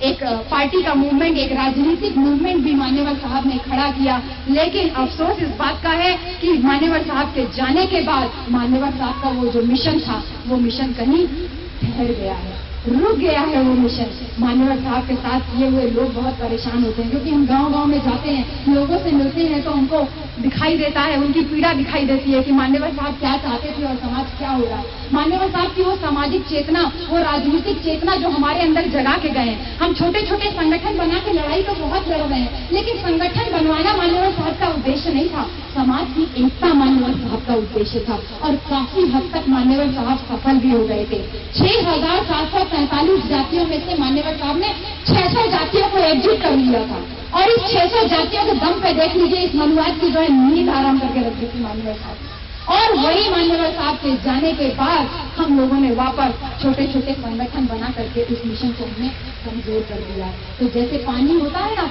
एक पार्टी का मूवमेंट, एक राजनीतिक मूवमेंट भी मान्यवर साहब ने खड़ा किया। लेकिन अफसोस इस बात का है कि मान्यवर साहब के जाने के बाद मान्यवर साहब का वो जो मिशन था वो मिशन कहीं ठहर गया है, रुक गया है वो मिशन। मान्यवर साहब के साथ किए हुए लोग बहुत परेशान होते हैं, क्योंकि हम गांव-गांव में जाते हैं, लोगों से मिलते हैं तो हमको दिखाई देता है, उनकी पीड़ा दिखाई देती है कि मान्यवर साहब क्या चाहते थे और समाज क्या हो रहा है। मान्यवर साहब की वो सामाजिक चेतना, वो राजनीतिक चेतना जो हमारे अंदर जगा के गए। हम छोटे छोटे संगठन बना के लड़ाई तो बहुत लड़ रहे हैं, लेकिन संगठन बनवाना मान्यवर साहब का उद्देश्य नहीं था। समाज की एकता मान्यवर साहब का उद्देश्य था और काफी हद तक मान्यवर साहब सफल भी हो गए थे। 6,745 जातियों में से मान्यवर साहब ने 600 जातियों को एकजुट कर लिया था और इस 600 जातियों के दम पे देख लीजिए इस मनुवाद की जो है नींद आराम करके रख दी थी मान्यवर साहब। और वही मान्यवर साहब के जाने के बाद हम लोगों ने वापस छोटे छोटे संगठन बना करके इस मिशन को हमने कमजोर कर दिया। तो जैसे पानी होता है ना,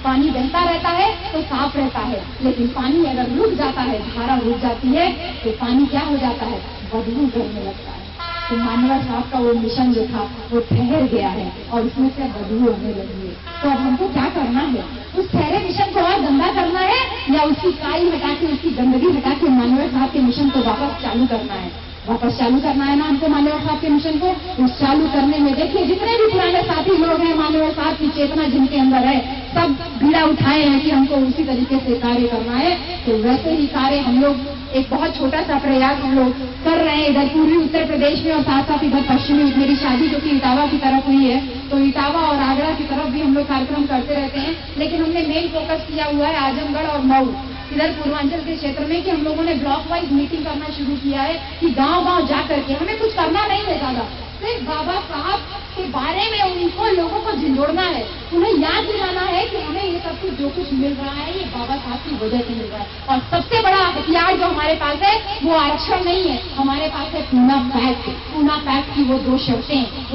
पानी बहता रहता है तो साफ रहता है, लेकिन पानी अगर रुक जाता है, धारा रुक जाती है तो पानी क्या हो जाता है, बदबू करने लगता है। तो मान्यवर साहब का वो मिशन जो था वो ठहर गया है और उसमें से बदबू होने लगी है। तो अब हमको क्या करना है, उस ठहरे मिशन को और गंदा करना है या उसकी काई हटा के, उसकी गंदगी हटा के मान्यवर साहब के मिशन को वापस चालू करना है? वापस चालू करना है ना हमको मान्यवर साहब के मिशन को। उस चालू करने में देखिए जितने भी पुराने साथी लोग हैं, मान्यवर साहब की चेतना जिनके अंदर है, सब बीड़ा उठाए हैं कि हमको उसी तरीके से कार्य करना है। तो वैसे ही कार्य हम लोग एक बहुत छोटा सा प्रयास हम लोग कर रहे हैं इधर पूर्वी उत्तर प्रदेश में और साथ साथ इधर पश्चिमी। मेरी शादी जो कि इटावा की तरफ हुई है, तो इटावा और आगरा की तरफ भी हम लोग कार्यक्रम करते रहते हैं, लेकिन हमने मेन फोकस किया हुआ है आजमगढ़ और मऊ, इधर पूर्वांचल के क्षेत्र में, कि हम लोगों ने ब्लॉक वाइज मीटिंग करना शुरू किया है कि गांव-गांव जा करके, हमें कुछ करना नहीं है ज्यादा, सिर्फ बाबा साहब के बारे में उनको लोगों को झिझोड़ना है, उन्हें याद दिलाना है कि हमें ये सब कुछ जो कुछ मिल रहा है ये बाबा साहब की वजह से मिल रहा है। और सबसे बड़ा हथियार जो हमारे पास है वो आरक्षण नहीं है, हमारे पास है पूना पैक्ट। पूना पैक्ट की वो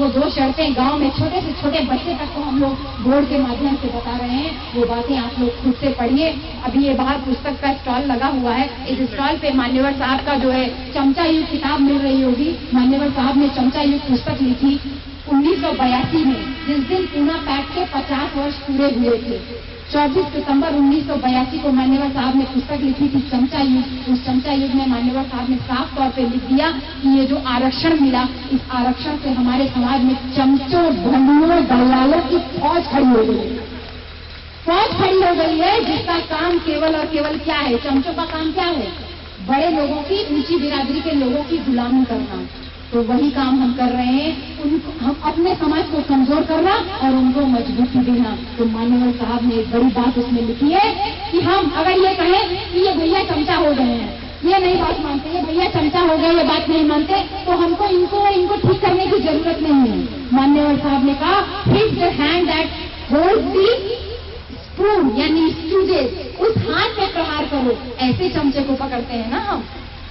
दो शर्तें गांव में छोटे से छोटे बच्चे तक को हम लोग बोर्ड के माध्यम से बता रहे हैं। वो बातें आप लोग खुद से पढ़िए। अभी ये बाहर पुस्तक का स्टॉल लगा हुआ है, इस स्टॉल पे मान्यवर साहब का जो है चमचा युग किताब मिल रही होगी। मान्यवर साहब ने चमचा युग पुस्तक लिखी 1982 में, जिस दिन पूना पैक्ट के 50 वर्ष पूरे हुए थे। 24 सितंबर 1982 को मान्यवर साहब ने पुस्तक लिखी थी चमचा युग। उस चमचा युग में मान्यवर साहब ने साफ तौर पे लिख दिया कि ये जो आरक्षण मिला, इस आरक्षण से हमारे समाज में चमचों, भंडुओं, दलालों की फौज खड़ी हो गई है। फौज खड़ी हो गई है जिसका काम केवल और केवल क्या है, चमचों का काम क्या है, बड़े लोगों की, ऊंची बिरादरी के लोगों की गुलामी करना। तो वही काम हम कर रहे हैं, उनको हम अपने समाज को कमजोर करना और उनको मजबूती देना। तो मान्यवर साहब ने एक बड़ी बात उसमें लिखी है कि हम अगर ये कहें कि ये भैया चमचा हो गए हैं, ये नहीं बात मानते, ये भैया चमचा हो गए, ये बात नहीं मानते, तो हमको इनको ठीक करने की जरूरत नहीं है। मान्यवर साहब ने कहा hit the hand that holds the spoon, यानी स्टूडेंट, उस हाथ पे प्रहार करो। ऐसे चमचे को पकड़ते हैं ना हम,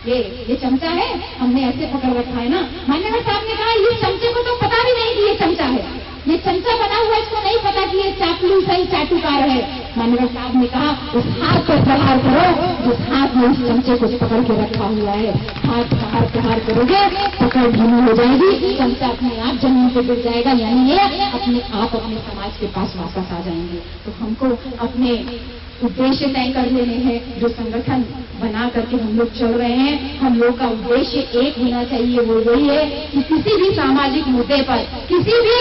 ये चमचा है, हमने ऐसे पकड़ रखा है ना। मान्यवर साहब ने कहा इस चमचे को तो पता भी नहीं कि ये चमचा है, ये चमचा बना हुआ, इसको नहीं पता कि ये चापलूस है, चाटुकार है। मान्यवर साहब ने कहा उस हाथ पर प्रहार करो जिस हाथ में उस चमचे को पकड़ के रखा हुआ है। हाथ प्रहार करोगे, पकड़ ढीली हो जाएगी, चमचा अपने आप जमीन पे गिर जाएगा, यानी ये अपने आप अपने समाज के पास वापस आ जाएंगे। तो हमको अपने उद्देश्य तय कर लेने हैं, जो संगठन बना करके हम लोग चल रहे हैं। हम लोग का उद्देश्य एक होना चाहिए, वो यही है कि किसी भी सामाजिक मुद्दे पर, किसी भी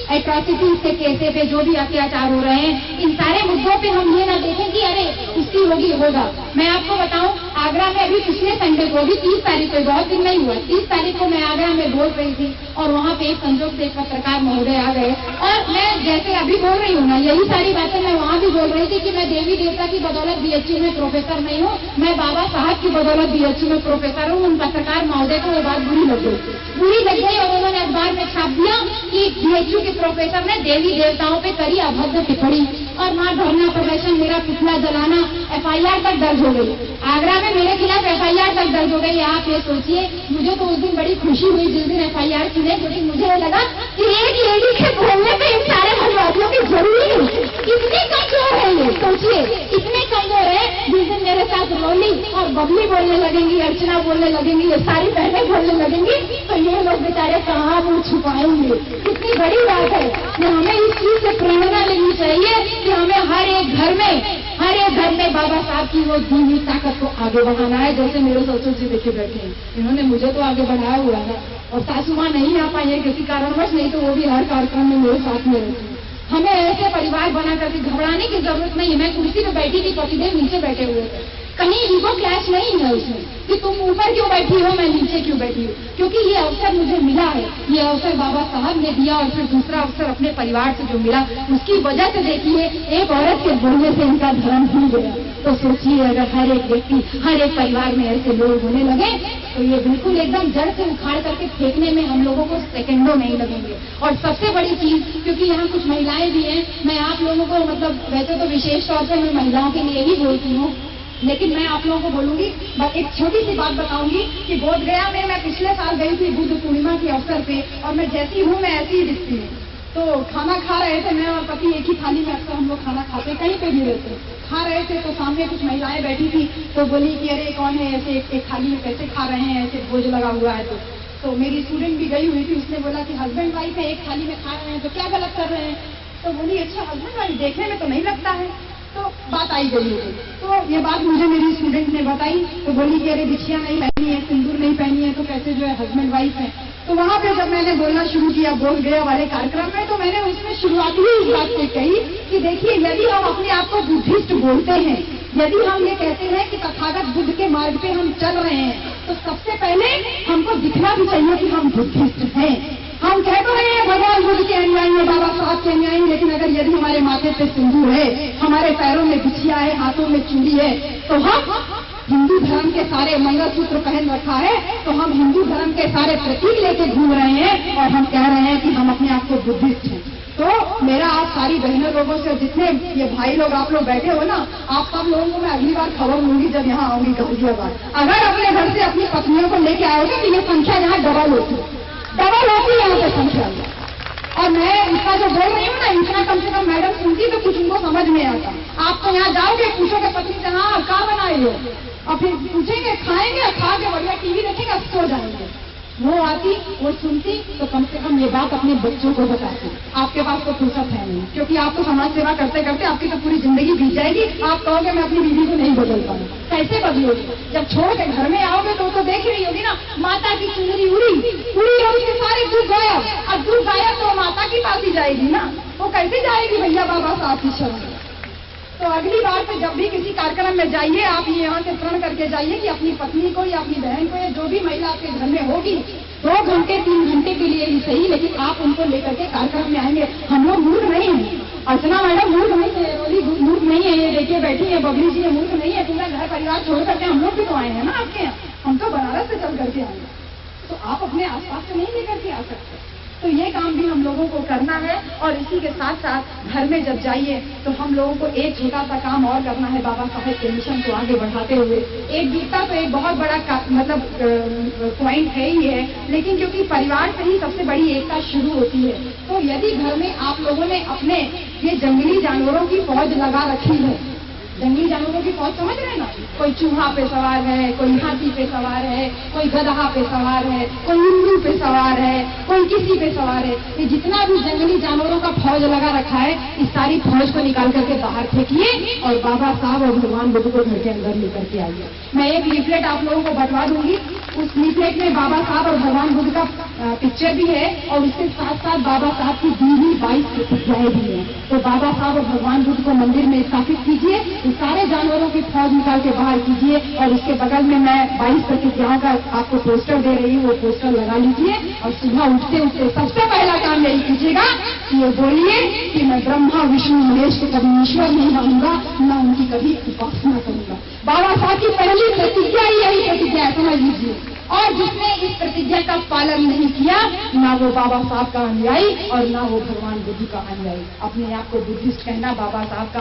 एट्रॉसिटी के केसे पे जो भी अत्याचार हो रहे हैं, इन सारे मुद्दों पे हम ये ना देखें कि अरे उसकी होगी होगा। मैं आपको बताऊं, आगरा में अभी पिछले संडे को, अभी 30 तारीख को, बहुत दिन नहीं हुआ, 30 तारीख को मैं आगरा में बोल रही थी और वहाँ पे एक संजोग से एक पत्रकार महोदय आ गए और मैं जैसे अभी बोल रही हूँ ना, यही सारी बातें मैं वहाँ भी बोल रही थी कि मैं देवी देवता की बदौलत बीएचयू में प्रोफेसर नहीं हूँ, मैं बाबा साहब की बदौलत बीएचयू में प्रोफेसर हूँ। उन पत्रकार महोदय को वो बात बुरी लग गई और उन्होंने अखबार में छाप दिया कि बीएचयू के प्रोफेसर ने देवी देवताओं पे करी अभद्र टिप्पणी और वहाँ धरना प्रदर्शन, मेरा पुतला जलाना, एफआईआर तक दर्ज हो गई। आगरा में मेरे खिलाफ एफआईआर तक दर्ज हो गई। आप ये सोचिए, मुझे तो उस दिन बड़ी खुशी हुई जिस दिन एफआईआर सुने, क्योंकि मुझे लगा कि एक लेडी के बोलने पे इन सारे मनवादियों की जरूरी नहीं। इतने कमजोर है ये, सोचिए इतने कमजोर है। जिस दिन मेरे साथ रोली और बबली बोलने लगेंगी, अर्चना बोलने लगेंगी, ये सारी बहनें बोलने लगेंगी, तो ये लोग बेचारे कहाँ मुंह छुपाएंगे। कितनी बड़ी बात है कि हमें इस चीज से प्रेरणा लेनी चाहिए कि हमें हर एक घर में बाबा साहब की वो दीनी ताकत को आगे बढ़ाना है। जैसे मेरे ससुर जी देखे बैठे हैं, इन्होंने मुझे तो आगे बढ़ाया हुआ है और सासू माँ नहीं आ पाई है किसी कारणवश, नहीं तो वो भी हर कार्यक्रम में मेरे साथ में रहती है। हमें ऐसे परिवार बना करके घबराने की जरूरत नहीं है। मैं कुर्सी पे बैठी थी, पतिदेव नीचे बैठे हुए थे, कहीं ईगो क्लैश नहीं है उसमें कि तुम ऊपर क्यों बैठी हो, मैं नीचे क्यों बैठी हूँ, क्योंकि ये अवसर मुझे मिला है, ये अवसर बाबा साहब ने दिया और फिर दूसरा अवसर अपने परिवार से जो मिला उसकी वजह से देखिए एक औरत के बोलने से इनका धर्म हिल गया। तो सोचिए अगर हर एक व्यक्ति, हर एक परिवार में ऐसे लोग होने लगे तो ये बिल्कुल एकदम जड़ से उखाड़ करके फेंकने में हम लोगों को सेकंडों नहीं लगेंगे। और सबसे बड़ी चीज, क्योंकि यहाँ कुछ महिलाएं भी हैं, मैं आप लोगों को मतलब वैसे तो विशेष तौर पर मैं महिलाओं के लिए ही बोलती हूँ, लेकिन मैं आप लोगों को बोलूंगी, एक छोटी सी बात बताऊंगी कि बोधगया में मैं पिछले साल गई थी बुद्ध पूर्णिमा के अवसर पे, और मैं जैसी हूँ मैं ऐसी ही दिखती हूँ। तो खाना खा रहे थे, मैं और पति एक ही थाली में अक्सर हम लोग खाना खाते, कहीं पे भी रहते, खा रहे थे, तो सामने कुछ महिलाएं बैठी थी, तो बोली कि अरे कौन है ऐसे एक थाली में कैसे खा रहे हैं, ऐसे भोज लगा हुआ है। तो मेरी स्टूडेंट भी गई हुई थी, उसने बोला कि हस्बैंड वाइफ है, एक थाली में खा रहे हैं तो क्या गलत कर रहे हैं। तो बोली अच्छा हस्बैंड वाइफ देखने में तो नहीं लगता है। तो बात आई गई है, तो ये बात मुझे मेरी स्टूडेंट ने बताई, तो बोली कि अरे बिछिया नहीं पहनी है, सिंदूर नहीं पहनी है, तो कैसे जो है हस्बैंड वाइफ है। तो वहां पे जब मैंने बोलना शुरू किया बोधगया वाले कार्यक्रम में, तो मैंने उसमें शुरुआत ही इस बात से कही कि देखिए यदि हम अपने आप को बुद्धिस्ट बोलते हैं, यदि हम ये कहते हैं कि तथागत बुद्ध के मार्ग पे हम चल रहे हैं, तो सबसे पहले हमको दिखना भी चाहिए कि हम बुद्धिस्ट हैं। हम कह तो रहे हैं भगवान बुद्ध के अनुयायी है, बाबा साहब के अनुयायी, लेकिन अगर यदि हमारे माथे पे सिंदूर है, हमारे पैरों में बिछिया है, हाथों में चूड़ी है, तो हम हिंदू धर्म के सारे मंगलसूत्र पहन रखा है, तो हम हिंदू धर्म के सारे प्रतीक लेके घूम रहे हैं और हम कह रहे हैं कि हम अपने आप को बुद्धिस्ट हैं। तो मेरा आप सारी बहनों लोगों से, जितने ये भाई लोग आप लोग बैठे हो ना, आप सब लोगों को मैं अगली बार खबर लूंगी जब यहाँ आऊंगी गाजियाबाद। अगर अपने घर से अपनी पत्नियों को लेके आओगे तो ये संख्या यहाँ डबल होती यहाँ पे संख्या। और मैं इसका जो बोल रही हूँ ना, इतना कम से कम मैडम सुनती तो कुछ उनको समझ में आता। आप तो यहाँ जाओगे, पूछोगे पत्नी से हाँ क्या बनाई हो, और फिर पूछेंगे खाएंगे, खा के बढ़िया टीवी देखेंगे, सो जाएंगे। वो आती, वो सुनती, तो कम से कम ये बात अपने बच्चों को बताती। आपके पास तो फुर्सत है नहीं, क्योंकि आपको समाज सेवा करते करते आपकी तो पूरी जिंदगी बीत जाएगी। आप कहोगे मैं अपनी बीवी को नहीं बदल पाऊँ, कैसे बदलोगे? जब छोड़ के घर में आओगे तो देख रही होगी ना, माता की चुनरी उड़ी और उसके सारे दुख गायब, और दुख गायब तो माता की पास ही जाएगी ना, वो कैसे जाएगी भैया बाबा साहब की शरण। तो अगली बार से जब भी किसी कार्यक्रम में जाइए, आप ये यहाँ से प्रण करके जाइए कि अपनी पत्नी को या अपनी बहन को या जो भी महिला आपके घर में होगी, 2 घंटे 3 घंटे के लिए ही सही, लेकिन आप उनको लेकर के कार्यक्रम में आएंगे। हम लोग मूर्ख नहीं है, अर्चना मैडम मूर्ख नहीं है, रोली मूर्ख नहीं है, ये देखिए बैठी है बबली जी, मूर्ख नहीं है, पूरा घर परिवार छोड़ करके हम लोग भी तो आए हैं ना आपके यहाँ। हम तो बनारस से चल करके आए, तो आप अपने आसपास से नहीं लेकर के आ सकते। तो ये काम भी हम लोगों को करना है। और इसी के साथ साथ घर में जब जाइए तो हम लोगों को एक छोटा सा काम और करना है बाबा साहेब के मिशन को आगे बढ़ाते हुए। एक गीता तो एक बहुत बड़ा मतलब पॉइंट है ही है, लेकिन क्योंकि परिवार से ही सबसे बड़ी एकता शुरू होती है, तो यदि घर में आप लोगों ने अपने ये जंगली जानवरों की फौज लगा रखी है, जंगली जानवरों की फौज समझ रहे हैं ना, कोई चूहा पे सवार है, कोई हाथी पे सवार है, कोई गधा पे सवार है, कोई उल्लू पे सवार है, कोई किसी पे सवार है, ये जितना भी जंगली जानवरों का फौज लगा रखा है, इस सारी फौज को निकाल करके बाहर फेंकिए और बाबा साहब और भगवान बुद्ध को घर के अंदर लेकर के आइए। मैं एक लीफलेट आप लोगों को बंटवा दूंगी, उस लीफलेट में बाबा साहब और भगवान बुद्ध का पिक्चर भी है और उसके साथ साथ बाबा साहब की दी हुई 22 प्रतिज्ञाएं भी है। तो बाबा साहब और भगवान बुद्ध को मंदिर में स्थापित कीजिए, सारे जानवरों की फौज निकाल के बाहर कीजिए और उसके बगल में मैं 22 प्रतिज्ञाओं का आपको पोस्टर दे रही हूँ, वो पोस्टर लगा लीजिए और सुबह उठते उठते सबसे पहला काम यही कीजिएगा कि ये बोलिए कि मैं ब्रह्मा विष्णु महेश को कभी ईश्वर नहीं मानूंगा, न उनकी कभी उपासना करूंगा। बाबा साहब की पहली प्रतिज्ञा यही प्रतिज्ञा है, समझ लीजिए। और जिसने इस प्रतिज्ञा का पालन नहीं किया, ना वो बाबा साहब का अनुयायी और ना वो भगवान बुद्ध का अनुयायी। अपने आप को बुद्धिस्ट कहना, बाबा साहब का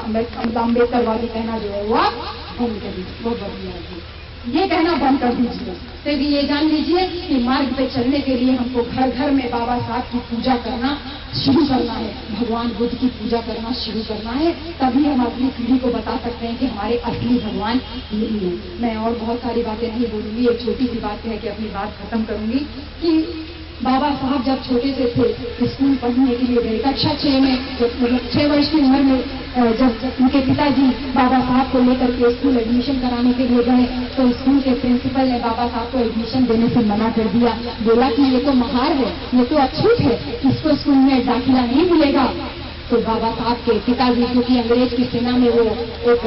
अम्बेडकर वाली कहना जो है वो आप बंद कर दीजिए, बहुत बढ़िया ये कहना बंद कर दीजिए। फिर भी ये जान लीजिए कि मार्ग पे चलने के लिए हमको घर घर में बाबा साहब की पूजा करना शुरू करना है, भगवान बुद्ध की पूजा करना शुरू करना है, तभी हम अपनी पीढ़ी को बता सकते हैं कि हमारे असली भगवान यही है। मैं और बहुत सारी बातें नहीं बोलूंगी, एक छोटी सी बात कह के अपनी बात खत्म करूंगी कि बाबा साहब जब छोटे से थे स्कूल पढ़ने के लिए गए, कक्षा 6 में, मतलब 6 वर्ष की उम्र में जब उनके पिताजी बाबा साहब को लेकर के स्कूल एडमिशन कराने के लिए गए, तो स्कूल के प्रिंसिपल ने बाबा साहब को एडमिशन देने से मना कर दिया। बोला कि ये तो महार है, ये तो अछूत है, इसको स्कूल में दाखिला नहीं मिलेगा। तो बाबा साहब के पिताजी, क्योंकि अंग्रेज की सेना में वो एक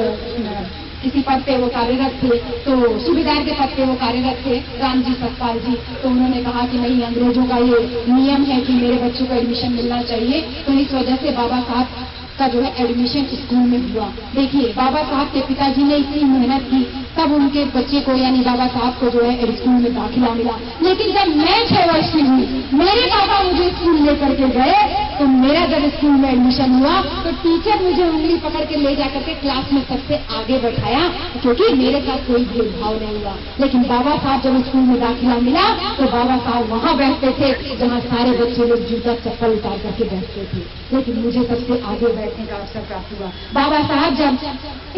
किसी पद पे वो कार्यरत थे, तो सूबेदार के पद पे वो कार्यरत थे, रामजी सतपाल जी। तो उन्होंने कहा कि नहीं, अंग्रेजों का ये नियम है कि मेरे बच्चों को एडमिशन मिलना चाहिए। तो इस वजह से बाबा साहब का जो है एडमिशन स्कूल में हुआ। देखिए, बाबा साहब के पिताजी ने इतनी मेहनत की, तब उनके बच्चे को यानी बाबा साहब को जो है स्कूल में दाखिला मिला। लेकिन जब मैं 6 वर्ष की हुई, मेरे पापा मुझे स्कूल लेकर के गए, तो मेरा जब स्कूल में एडमिशन हुआ तो टीचर मुझे उंगली पकड़ के ले जाकर के क्लास में सबसे आगे बैठाया, क्योंकि मेरे साथ कोई भेदभाव नहीं हुआ। लेकिन बाबा साहब जब स्कूल में दाखिला मिला तो बाबा साहब वहां बैठते थे जहां सारे बच्चे लोग जूता चप्पल उतार करके बैठते थे, लेकिन मुझे सबसे आगे बैठने का अवसर प्राप्त हुआ। बाबा साहब जब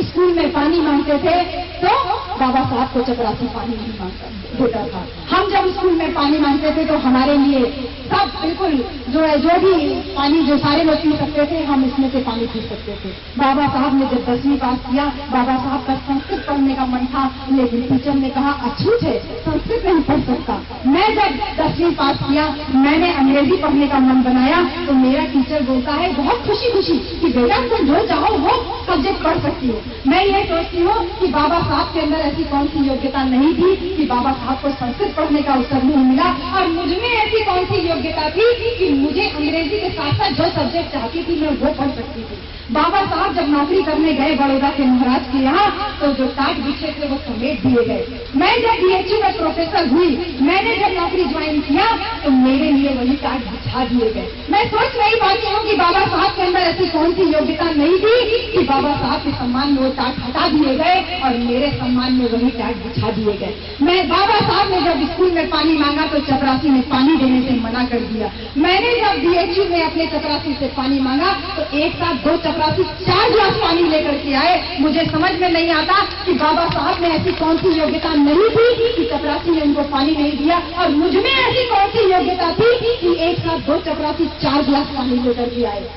स्कूल में पानी मांगते थे तो बाबा साहब को चपरासी पानी नहीं मांगता देता था। हम जब स्कूल में पानी मांगते थे तो हमारे लिए सब बिल्कुल जो भी पानी जो सारे लोग पी सकते थे, हम इसमें से पानी पी सकते थे। बाबा साहब ने जब 10वीं पास किया, बाबा साहब का संस्कृत पढ़ने का मन था, लेकिन टीचर ने कहा अछूत है, संस्कृत नहीं पढ़ सकता। मैं जब 10वीं पास किया, मैंने अंग्रेजी पढ़ने का मन बनाया, तो मेरा टीचर बोलता है बहुत खुशी खुशी कि बेटा तुम जो चाहो वो सब्जेक्ट पढ़ सकती हो। मैं ये सोचती हूँ कि बाबा साहब के अंदर ऐसी कौन सी योग्यता नहीं थी कि बाबा साहब को संस्कृत पढ़ने का अवसर नहीं मिला, और मुझमें ऐसी कौन सी योग्यता थी कि मुझे अंग्रेजी के साथ साथ जो सब्जेक्ट चाहती थी मैं वो पढ़ सकती थी। बाबा साहब जब नौकरी करने गए बड़ौदा के महाराज के यहाँ, तो जो टाट बिछे थे वो समेट दिए गए। मैं जब बीएचयू में प्रोफेसर हुई, मैंने जब नौकरी ज्वाइन किया तो मेरे लिए वही टाट बिछा दिए गए। मैं सोच नहीं पाती हूँ कि बाबा साहब के अंदर ऐसी कौन सी योग्यता नहीं थी कि बाबा साहब के सम्मान में वो टाट हटा दिए गए और मेरे सम्मान में वही टाट बिछा दिए गए। मैं बाबा साहब ने जब स्कूल में पानी मांगा तो चपरासी ने पानी देने से मना कर दिया। मैंने जब बीएचयू में अपने चपरासी से पानी मांगा तो एक साथ 2 चपरासी 4 गिलास पानी लेकर के आए। मुझे समझ में नहीं आता कि बाबा साहब में ऐसी कौन सी योग्यता नहीं थी कि चपरासी ने उनको पानी नहीं दिया, और मुझमें ऐसी कौन सी योग्यता थी कि एक साथ 2 चपरासी 4 गिलास पानी लेकर के आए।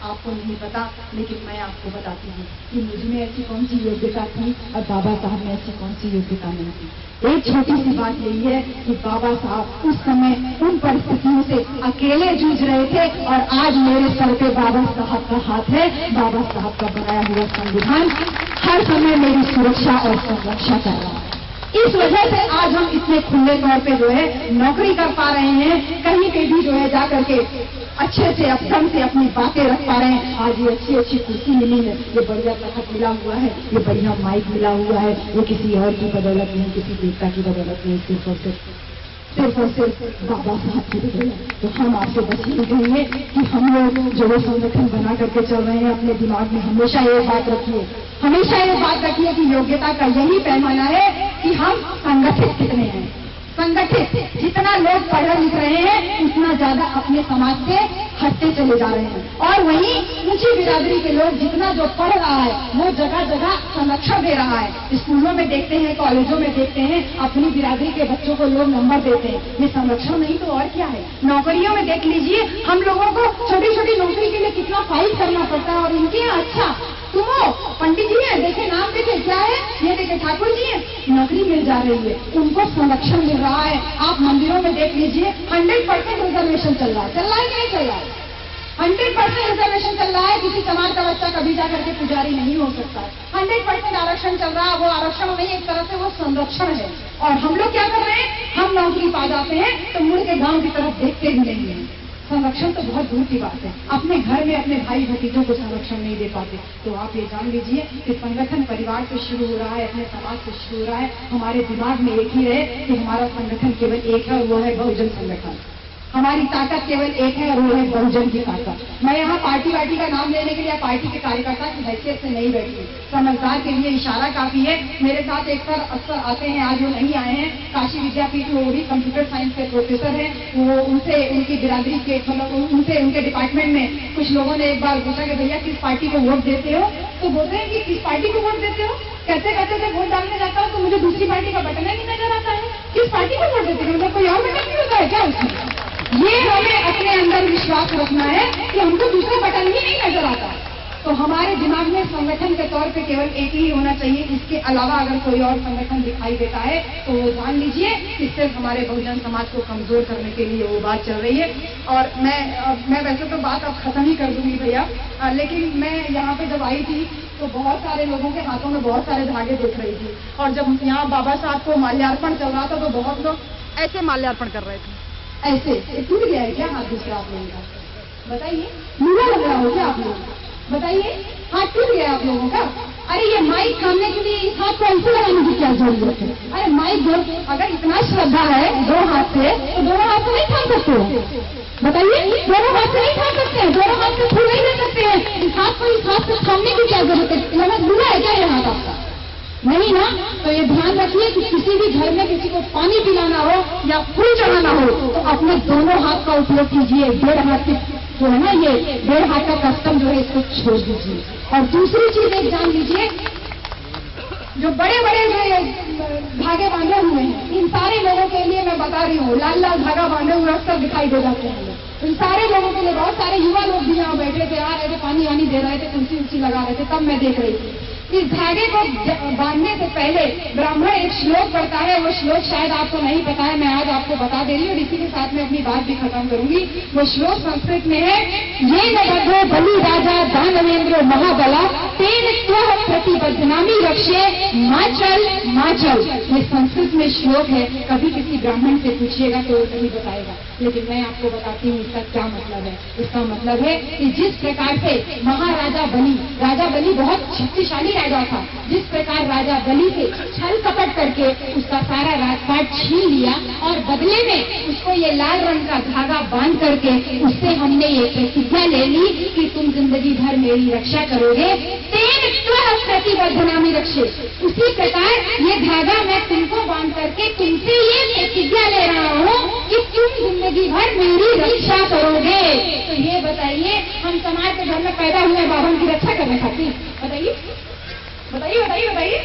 आपको नहीं पता, लेकिन मैं आपको बताती हूँ कि मुझमें ऐसी कौन सी योग्यता थी और बाबा साहब में ऐसी कौन सी योग्यता नहीं थी। एक छोटी सी बात यही है कि बाबा साहब उस समय उन परिस्थितियों से अकेले जूझ रहे थे, और आज मेरे सर पे बाबा साहब का हाथ है। बाबा साहब का बनाया हुआ संविधान हर समय मेरी सुरक्षा और संरक्षा कर रहा है। इस वजह से आज हम इतने खुले तौर पे जो है नौकरी कर पा रहे हैं, कहीं पे भी जो है जाकर के अच्छे से अपने से अपनी बातें रख पा रहे हैं। आज ये अच्छी अच्छी कुर्सी मिली है, ये बढ़िया तखत मिला हुआ है, ये बढ़िया माइक मिला हुआ है, ये किसी और की बदौलत नहीं, किसी देवता की बदौलत नहीं, सिर्फ और सिर्फ बाबा साहब की बदौलत। तो हम आपसे बस यही कहेंगे कि हम लोग जो वो संगठन बना करके चल रहे हैं, अपने दिमाग में हमेशा ये बात रखिए, हमेशा ये बात रखिए कि योग्यता का यही पैमाना है कि हम संगठित कितने हैं। संगठित जितना लोग पढ़ लिख रहे हैं, उतना ज्यादा अपने समाज से हटते चले जा रहे हैं, और वहीं ऊंची बिरादरी के लोग जितना जो पढ़ रहा है वो जगह जगह संरक्षण दे रहा है। स्कूलों में देखते हैं, कॉलेजों में देखते हैं, अपनी बिरादरी के बच्चों को लोग नंबर देते हैं। ये संरक्षण नहीं तो और क्या है। नौकरियों में देख लीजिए, हम लोगों को छोटी छोटी नौकरी के लिए कितना फाइट करना पड़ता है, और इनके यहाँ अच्छा तुम हो पंडित जी है, देखे नाम देखे क्या है, ये देखे ठाकुर जी है, नौकरी मिल जा रही है, उनको संरक्षण मिल रहा है। आप मंदिरों में देख लीजिए, 100% रिजर्वेशन चल रहा है कि नहीं चल रहा है? 100% रिजर्वेशन चल रहा है। किसी समाज का बच्चा कभी जाकर के पुजारी नहीं हो सकता। 100% आरक्षण चल रहा है। वो आरक्षण नहीं, एक तरह से वो संरक्षण है। और हम लोग क्या कर रहे हैं, हम नौकरी पा जाते हैं तो मुड़ के गांव की तरफ देखते भी नहीं है। संरक्षण तो बहुत दूर की बात है, अपने घर में अपने भाई भतीजों को संरक्षण नहीं दे पाते। तो आप ये जान लीजिए कि संगठन परिवार से शुरू हो रहा है, अपने समाज से शुरू हो रहा है। हमारे दिमाग में एक ही रहे कि हमारा संगठन केवल एक है, और वो है बहुजन संगठन। हमारी ताकत केवल एक है, और वो है बहुजन की ताकत। मैं यहाँ पार्टी वार्टी का नाम लेने के लिए, पार्टी के कार्यकर्ता की हैसियत से नहीं बैठी। समझदार के लिए इशारा काफी है। मेरे साथ एक सर अक्सर आते हैं, आज वो नहीं आए हैं, काशी विद्यापीठ में, वो भी कंप्यूटर साइंस के प्रोफेसर हैं। वो उनसे उनकी बिरादरी के मतलब उनसे उनके डिपार्टमेंट में कुछ लोगों ने एक बार पूछा कि भैया किस पार्टी को वोट देते हो, तो बोलते हैं कि किस पार्टी को वोट देते हो। कहते कहते जब वोट डालने जाता हूँ तो मुझे दूसरी पार्टी का बटन नहीं नजर आता है। किस पार्टी को वोट देते हैं, मतलब कोई और बटन नहीं होता है क्या उसमें? ये हमें अपने अंदर विश्वास रखना है कि हमको दूसरा बटन ही नहीं नजर आता। तो हमारे दिमाग में संगठन के तौर पे केवल एक ही होना चाहिए। इसके अलावा अगर कोई और संगठन दिखाई देता है तो वो जान लीजिए कि सिर्फ हमारे बहुजन समाज को कमजोर करने के लिए वो बात चल रही है। और मैं वैसे तो बात अब खत्म ही कर दूंगी भैया, लेकिन मैं यहाँ पे जब आई थी तो बहुत सारे लोगों के हाथों में बहुत सारे धागे देख रही थी, और जब यहाँ बाबा साहब को माल्यार्पण चल रहा था तो बहुत लोग ऐसे माल्यार्पण कर रहे थे। ऐसे टूट गया है क्या हाथ दूसरा आप लोगों का? बताइए, मुझे लग रहा हो क्या आप लोग? बताइए, हाथ टूट गया आप लोगों का? अरे ये माइक थामने के लिए इस हाथ को ऐसे लगाने की क्या जरूरत है? अरे माइक जो अगर इतना श्रद्धा है दो हाथ से, तो दोनों हाथ से नहीं थाम सकते हो? बताइए, दोनों हाथ से नहीं थाम सकते हैं, दोनों हाथ से फूल नहीं दे सकते हैं। इस हाथ को इस हाथ से थामने की क्या जरूरत है? मतलब बुरा है क्या ये हाथ आपका? नहीं ना? तो ये ध्यान रखिए कि किसी भी घर में किसी को पानी पिलाना हो या फूल चढ़ाना हो तो अपने दोनों हाथ का उपयोग कीजिए। डेढ़ हाथ की जो है ना, ये डेढ़ हाथ का कस्टम जो है इसको छोड़ दीजिए। और दूसरी चीज एक जान लीजिए, जो बड़े बड़े जो धागे बांधे हुए हैं, इन सारे लोगों के लिए मैं बता रही हूँ, लाल लाल धागा बांधे हुए अक्सर दिखाई दे जाते हैं। इन सारे लोगों के लिए बहुत सारे युवा लोग भी यहाँ बैठे थे, आ रहे थे, पानी वानी दे रहे थे, तुलसी उलसी लगा रहे थे, तब मैं देख रही थी। इस धागे को बांधने से पहले ब्राह्मण एक श्लोक पढ़ता है, वो श्लोक शायद आपको नहीं पता है, मैं आज आपको बता दे रही हूँ और इसी के साथ में अपनी बात भी खत्म करूंगी। वो श्लोक संस्कृत में है, ये नबद्धो बलि राजा दानवेंद्र महाबला तेन त्वः प्रतिबद्धनामी रक्षे माचल माचल। ये संस्कृत में श्लोक है, कभी किसी ब्राह्मण से पूछिएगा तो वो नहीं बताएगा, लेकिन मैं आपको बताती हूँ इसका क्या मतलब है। इसका मतलब है कि जिस प्रकार से महाराजा बलि, राजा बलि बहुत शक्तिशाली राजा था, जिस प्रकार राजा बलि से छल कपट करके उसका सारा राजपाट छीन लिया और बदले में उसको ये लाल रंग का धागा बांध करके उससे हमने ये प्रतिज्ञा ले ली कि तुम जिंदगी भर मेरी रक्षा करोगे, तेन त्वः प्रतिबद्धनामी रक्षे। उसी प्रकार ये धागा मैं तुमको बांध करके तुमसे ये प्रतिज्ञा ले रहा हूँ कि तुम जिंदगी भर मेरी रक्षा करोगे। तो ये बताइए, हम समाज के घर में पैदा हुए बाभन की रक्षा करने खातिर? बताइए बताइए बताइए बताइए,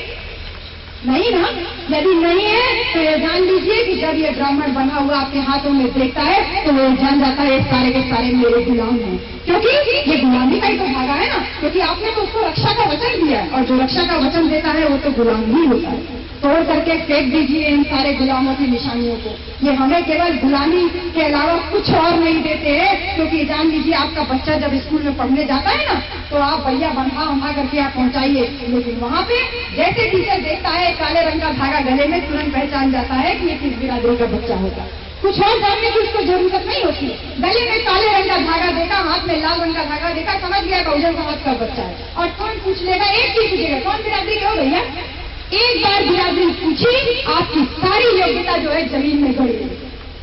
नहीं ना? यदि नहीं है तो ये जान लीजिए कि जब ये ब्राह्मण बना हुआ आपके हाथों में देखता है तो वो जान जाता है सारे के सारे मेरे गुलाम हैं, क्योंकि ये गुलामी का ही तो धागा है ना, क्योंकि आपने तो उसको रक्षा का वचन दिया है और जो रक्षा का वचन देता है वो तो गुलाम ही होता है। तोड़ करके फेंक दीजिए इन सारे गुलामों की निशानियों को। ये हमें केवल गुलामी के अलावा कुछ और नहीं देते हैं, क्योंकि जान लीजिए आपका बच्चा जब स्कूल में पढ़ने जाता है ना तो आप भैया बंधा करके आप पहुंचाइए, लेकिन वहाँ पे जैसे टीचर देखता है काले रंग का धागा गले में, तुरंत पहचान जाता है कि ये किस बिरादरी का बच्चा होगा। कुछ और जानने की उसको जरूरत नहीं होती है। गले में काले रंग का धागा देखा, हाथ में लाल रंग का धागा देखा, समझ गया बहुजन समाज का बच्चा है। और कौन पूछ लेगा, एक चीज पूछेगा, कौन बिरादरी के हो भैया? एक बार बिरादरी पूछी, आपकी सारी योग्यता जो है जमीन में गड़ी।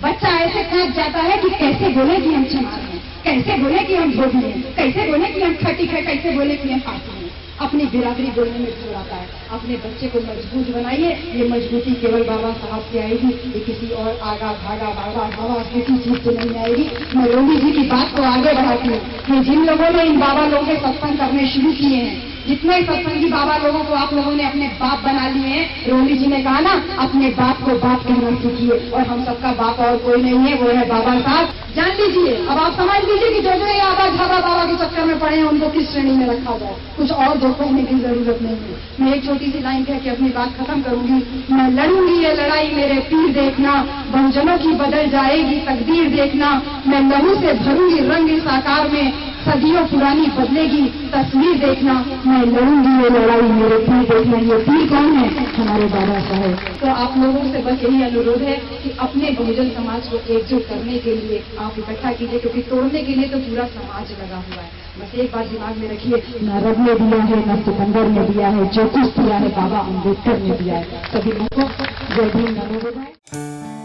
बच्चा ऐसे कांप जाता है कि कैसे बोले कि हम चमार हैं, कैसे बोले कि हम धोबी हैं, कैसे बोले कि हम खटिक है, कैसे बोले कि हम पासी हैं। अपनी बिरादरी बोलने में जोर आता है। अपने बच्चे को मजबूत बनाइए। ये मजबूती केवल बाबा साहब से आएगी, ये किसी और आगा भागा बाबा बाबा किसी चीज से नहीं आएगी। मैं रोली जी की बात को आगे बढ़ाती हूँ कि जिन लोगों ने इन बाबा लोगों के सत्संग करने शुरू किए हैं, जितने सत्संगी बाबा लोगों को आप लोगों ने अपने बाप बना लिए हैं, रोली जी ने कहा ना, अपने बाप को बाप कहना सीखिए। और हम सबका बाप और कोई नहीं है, वो है बाबा साहब। जान लीजिए, अब आप समझ लीजिए कि जो ये आबा झाबा बाबा के चक्कर में पड़े हैं उनको किस श्रेणी में रखा जाए। कुछ और जो कहने की जरूरत नहीं है। मैं एक छोटी सी लाइन कह के अपनी बात खत्म करूंगी। मैं लड़ूंगी ये लड़ाई मेरे पीर देखना, बहुजनों की बदल जाएगी तकदीर देखना। मैं लहू से भरूंगी रंग इस आकार में, सदियों पुरानी बदलेगी तस्वीर देखना। मैं लड़ूंगी ये लड़ाई मेरे पीर देखना। ये पीर कौन है? हमारे बाबा साहब। तो आप लोगों से बस यही अनुरोध है कि अपने बहुजन समाज को एकजुट करने के लिए आप इकट्ठा कीजिए, क्योंकि तोड़ने के लिए तो पूरा समाज लगा हुआ है। बस एक बात दिमाग में रखिए, न रब ने दिया है, न सिकंदर ने दिया है, जो कुछ दिया है बाबा अम्बेडकर ने दिया है। सभी लोगों को जय भीम, नमो बुद्धाय।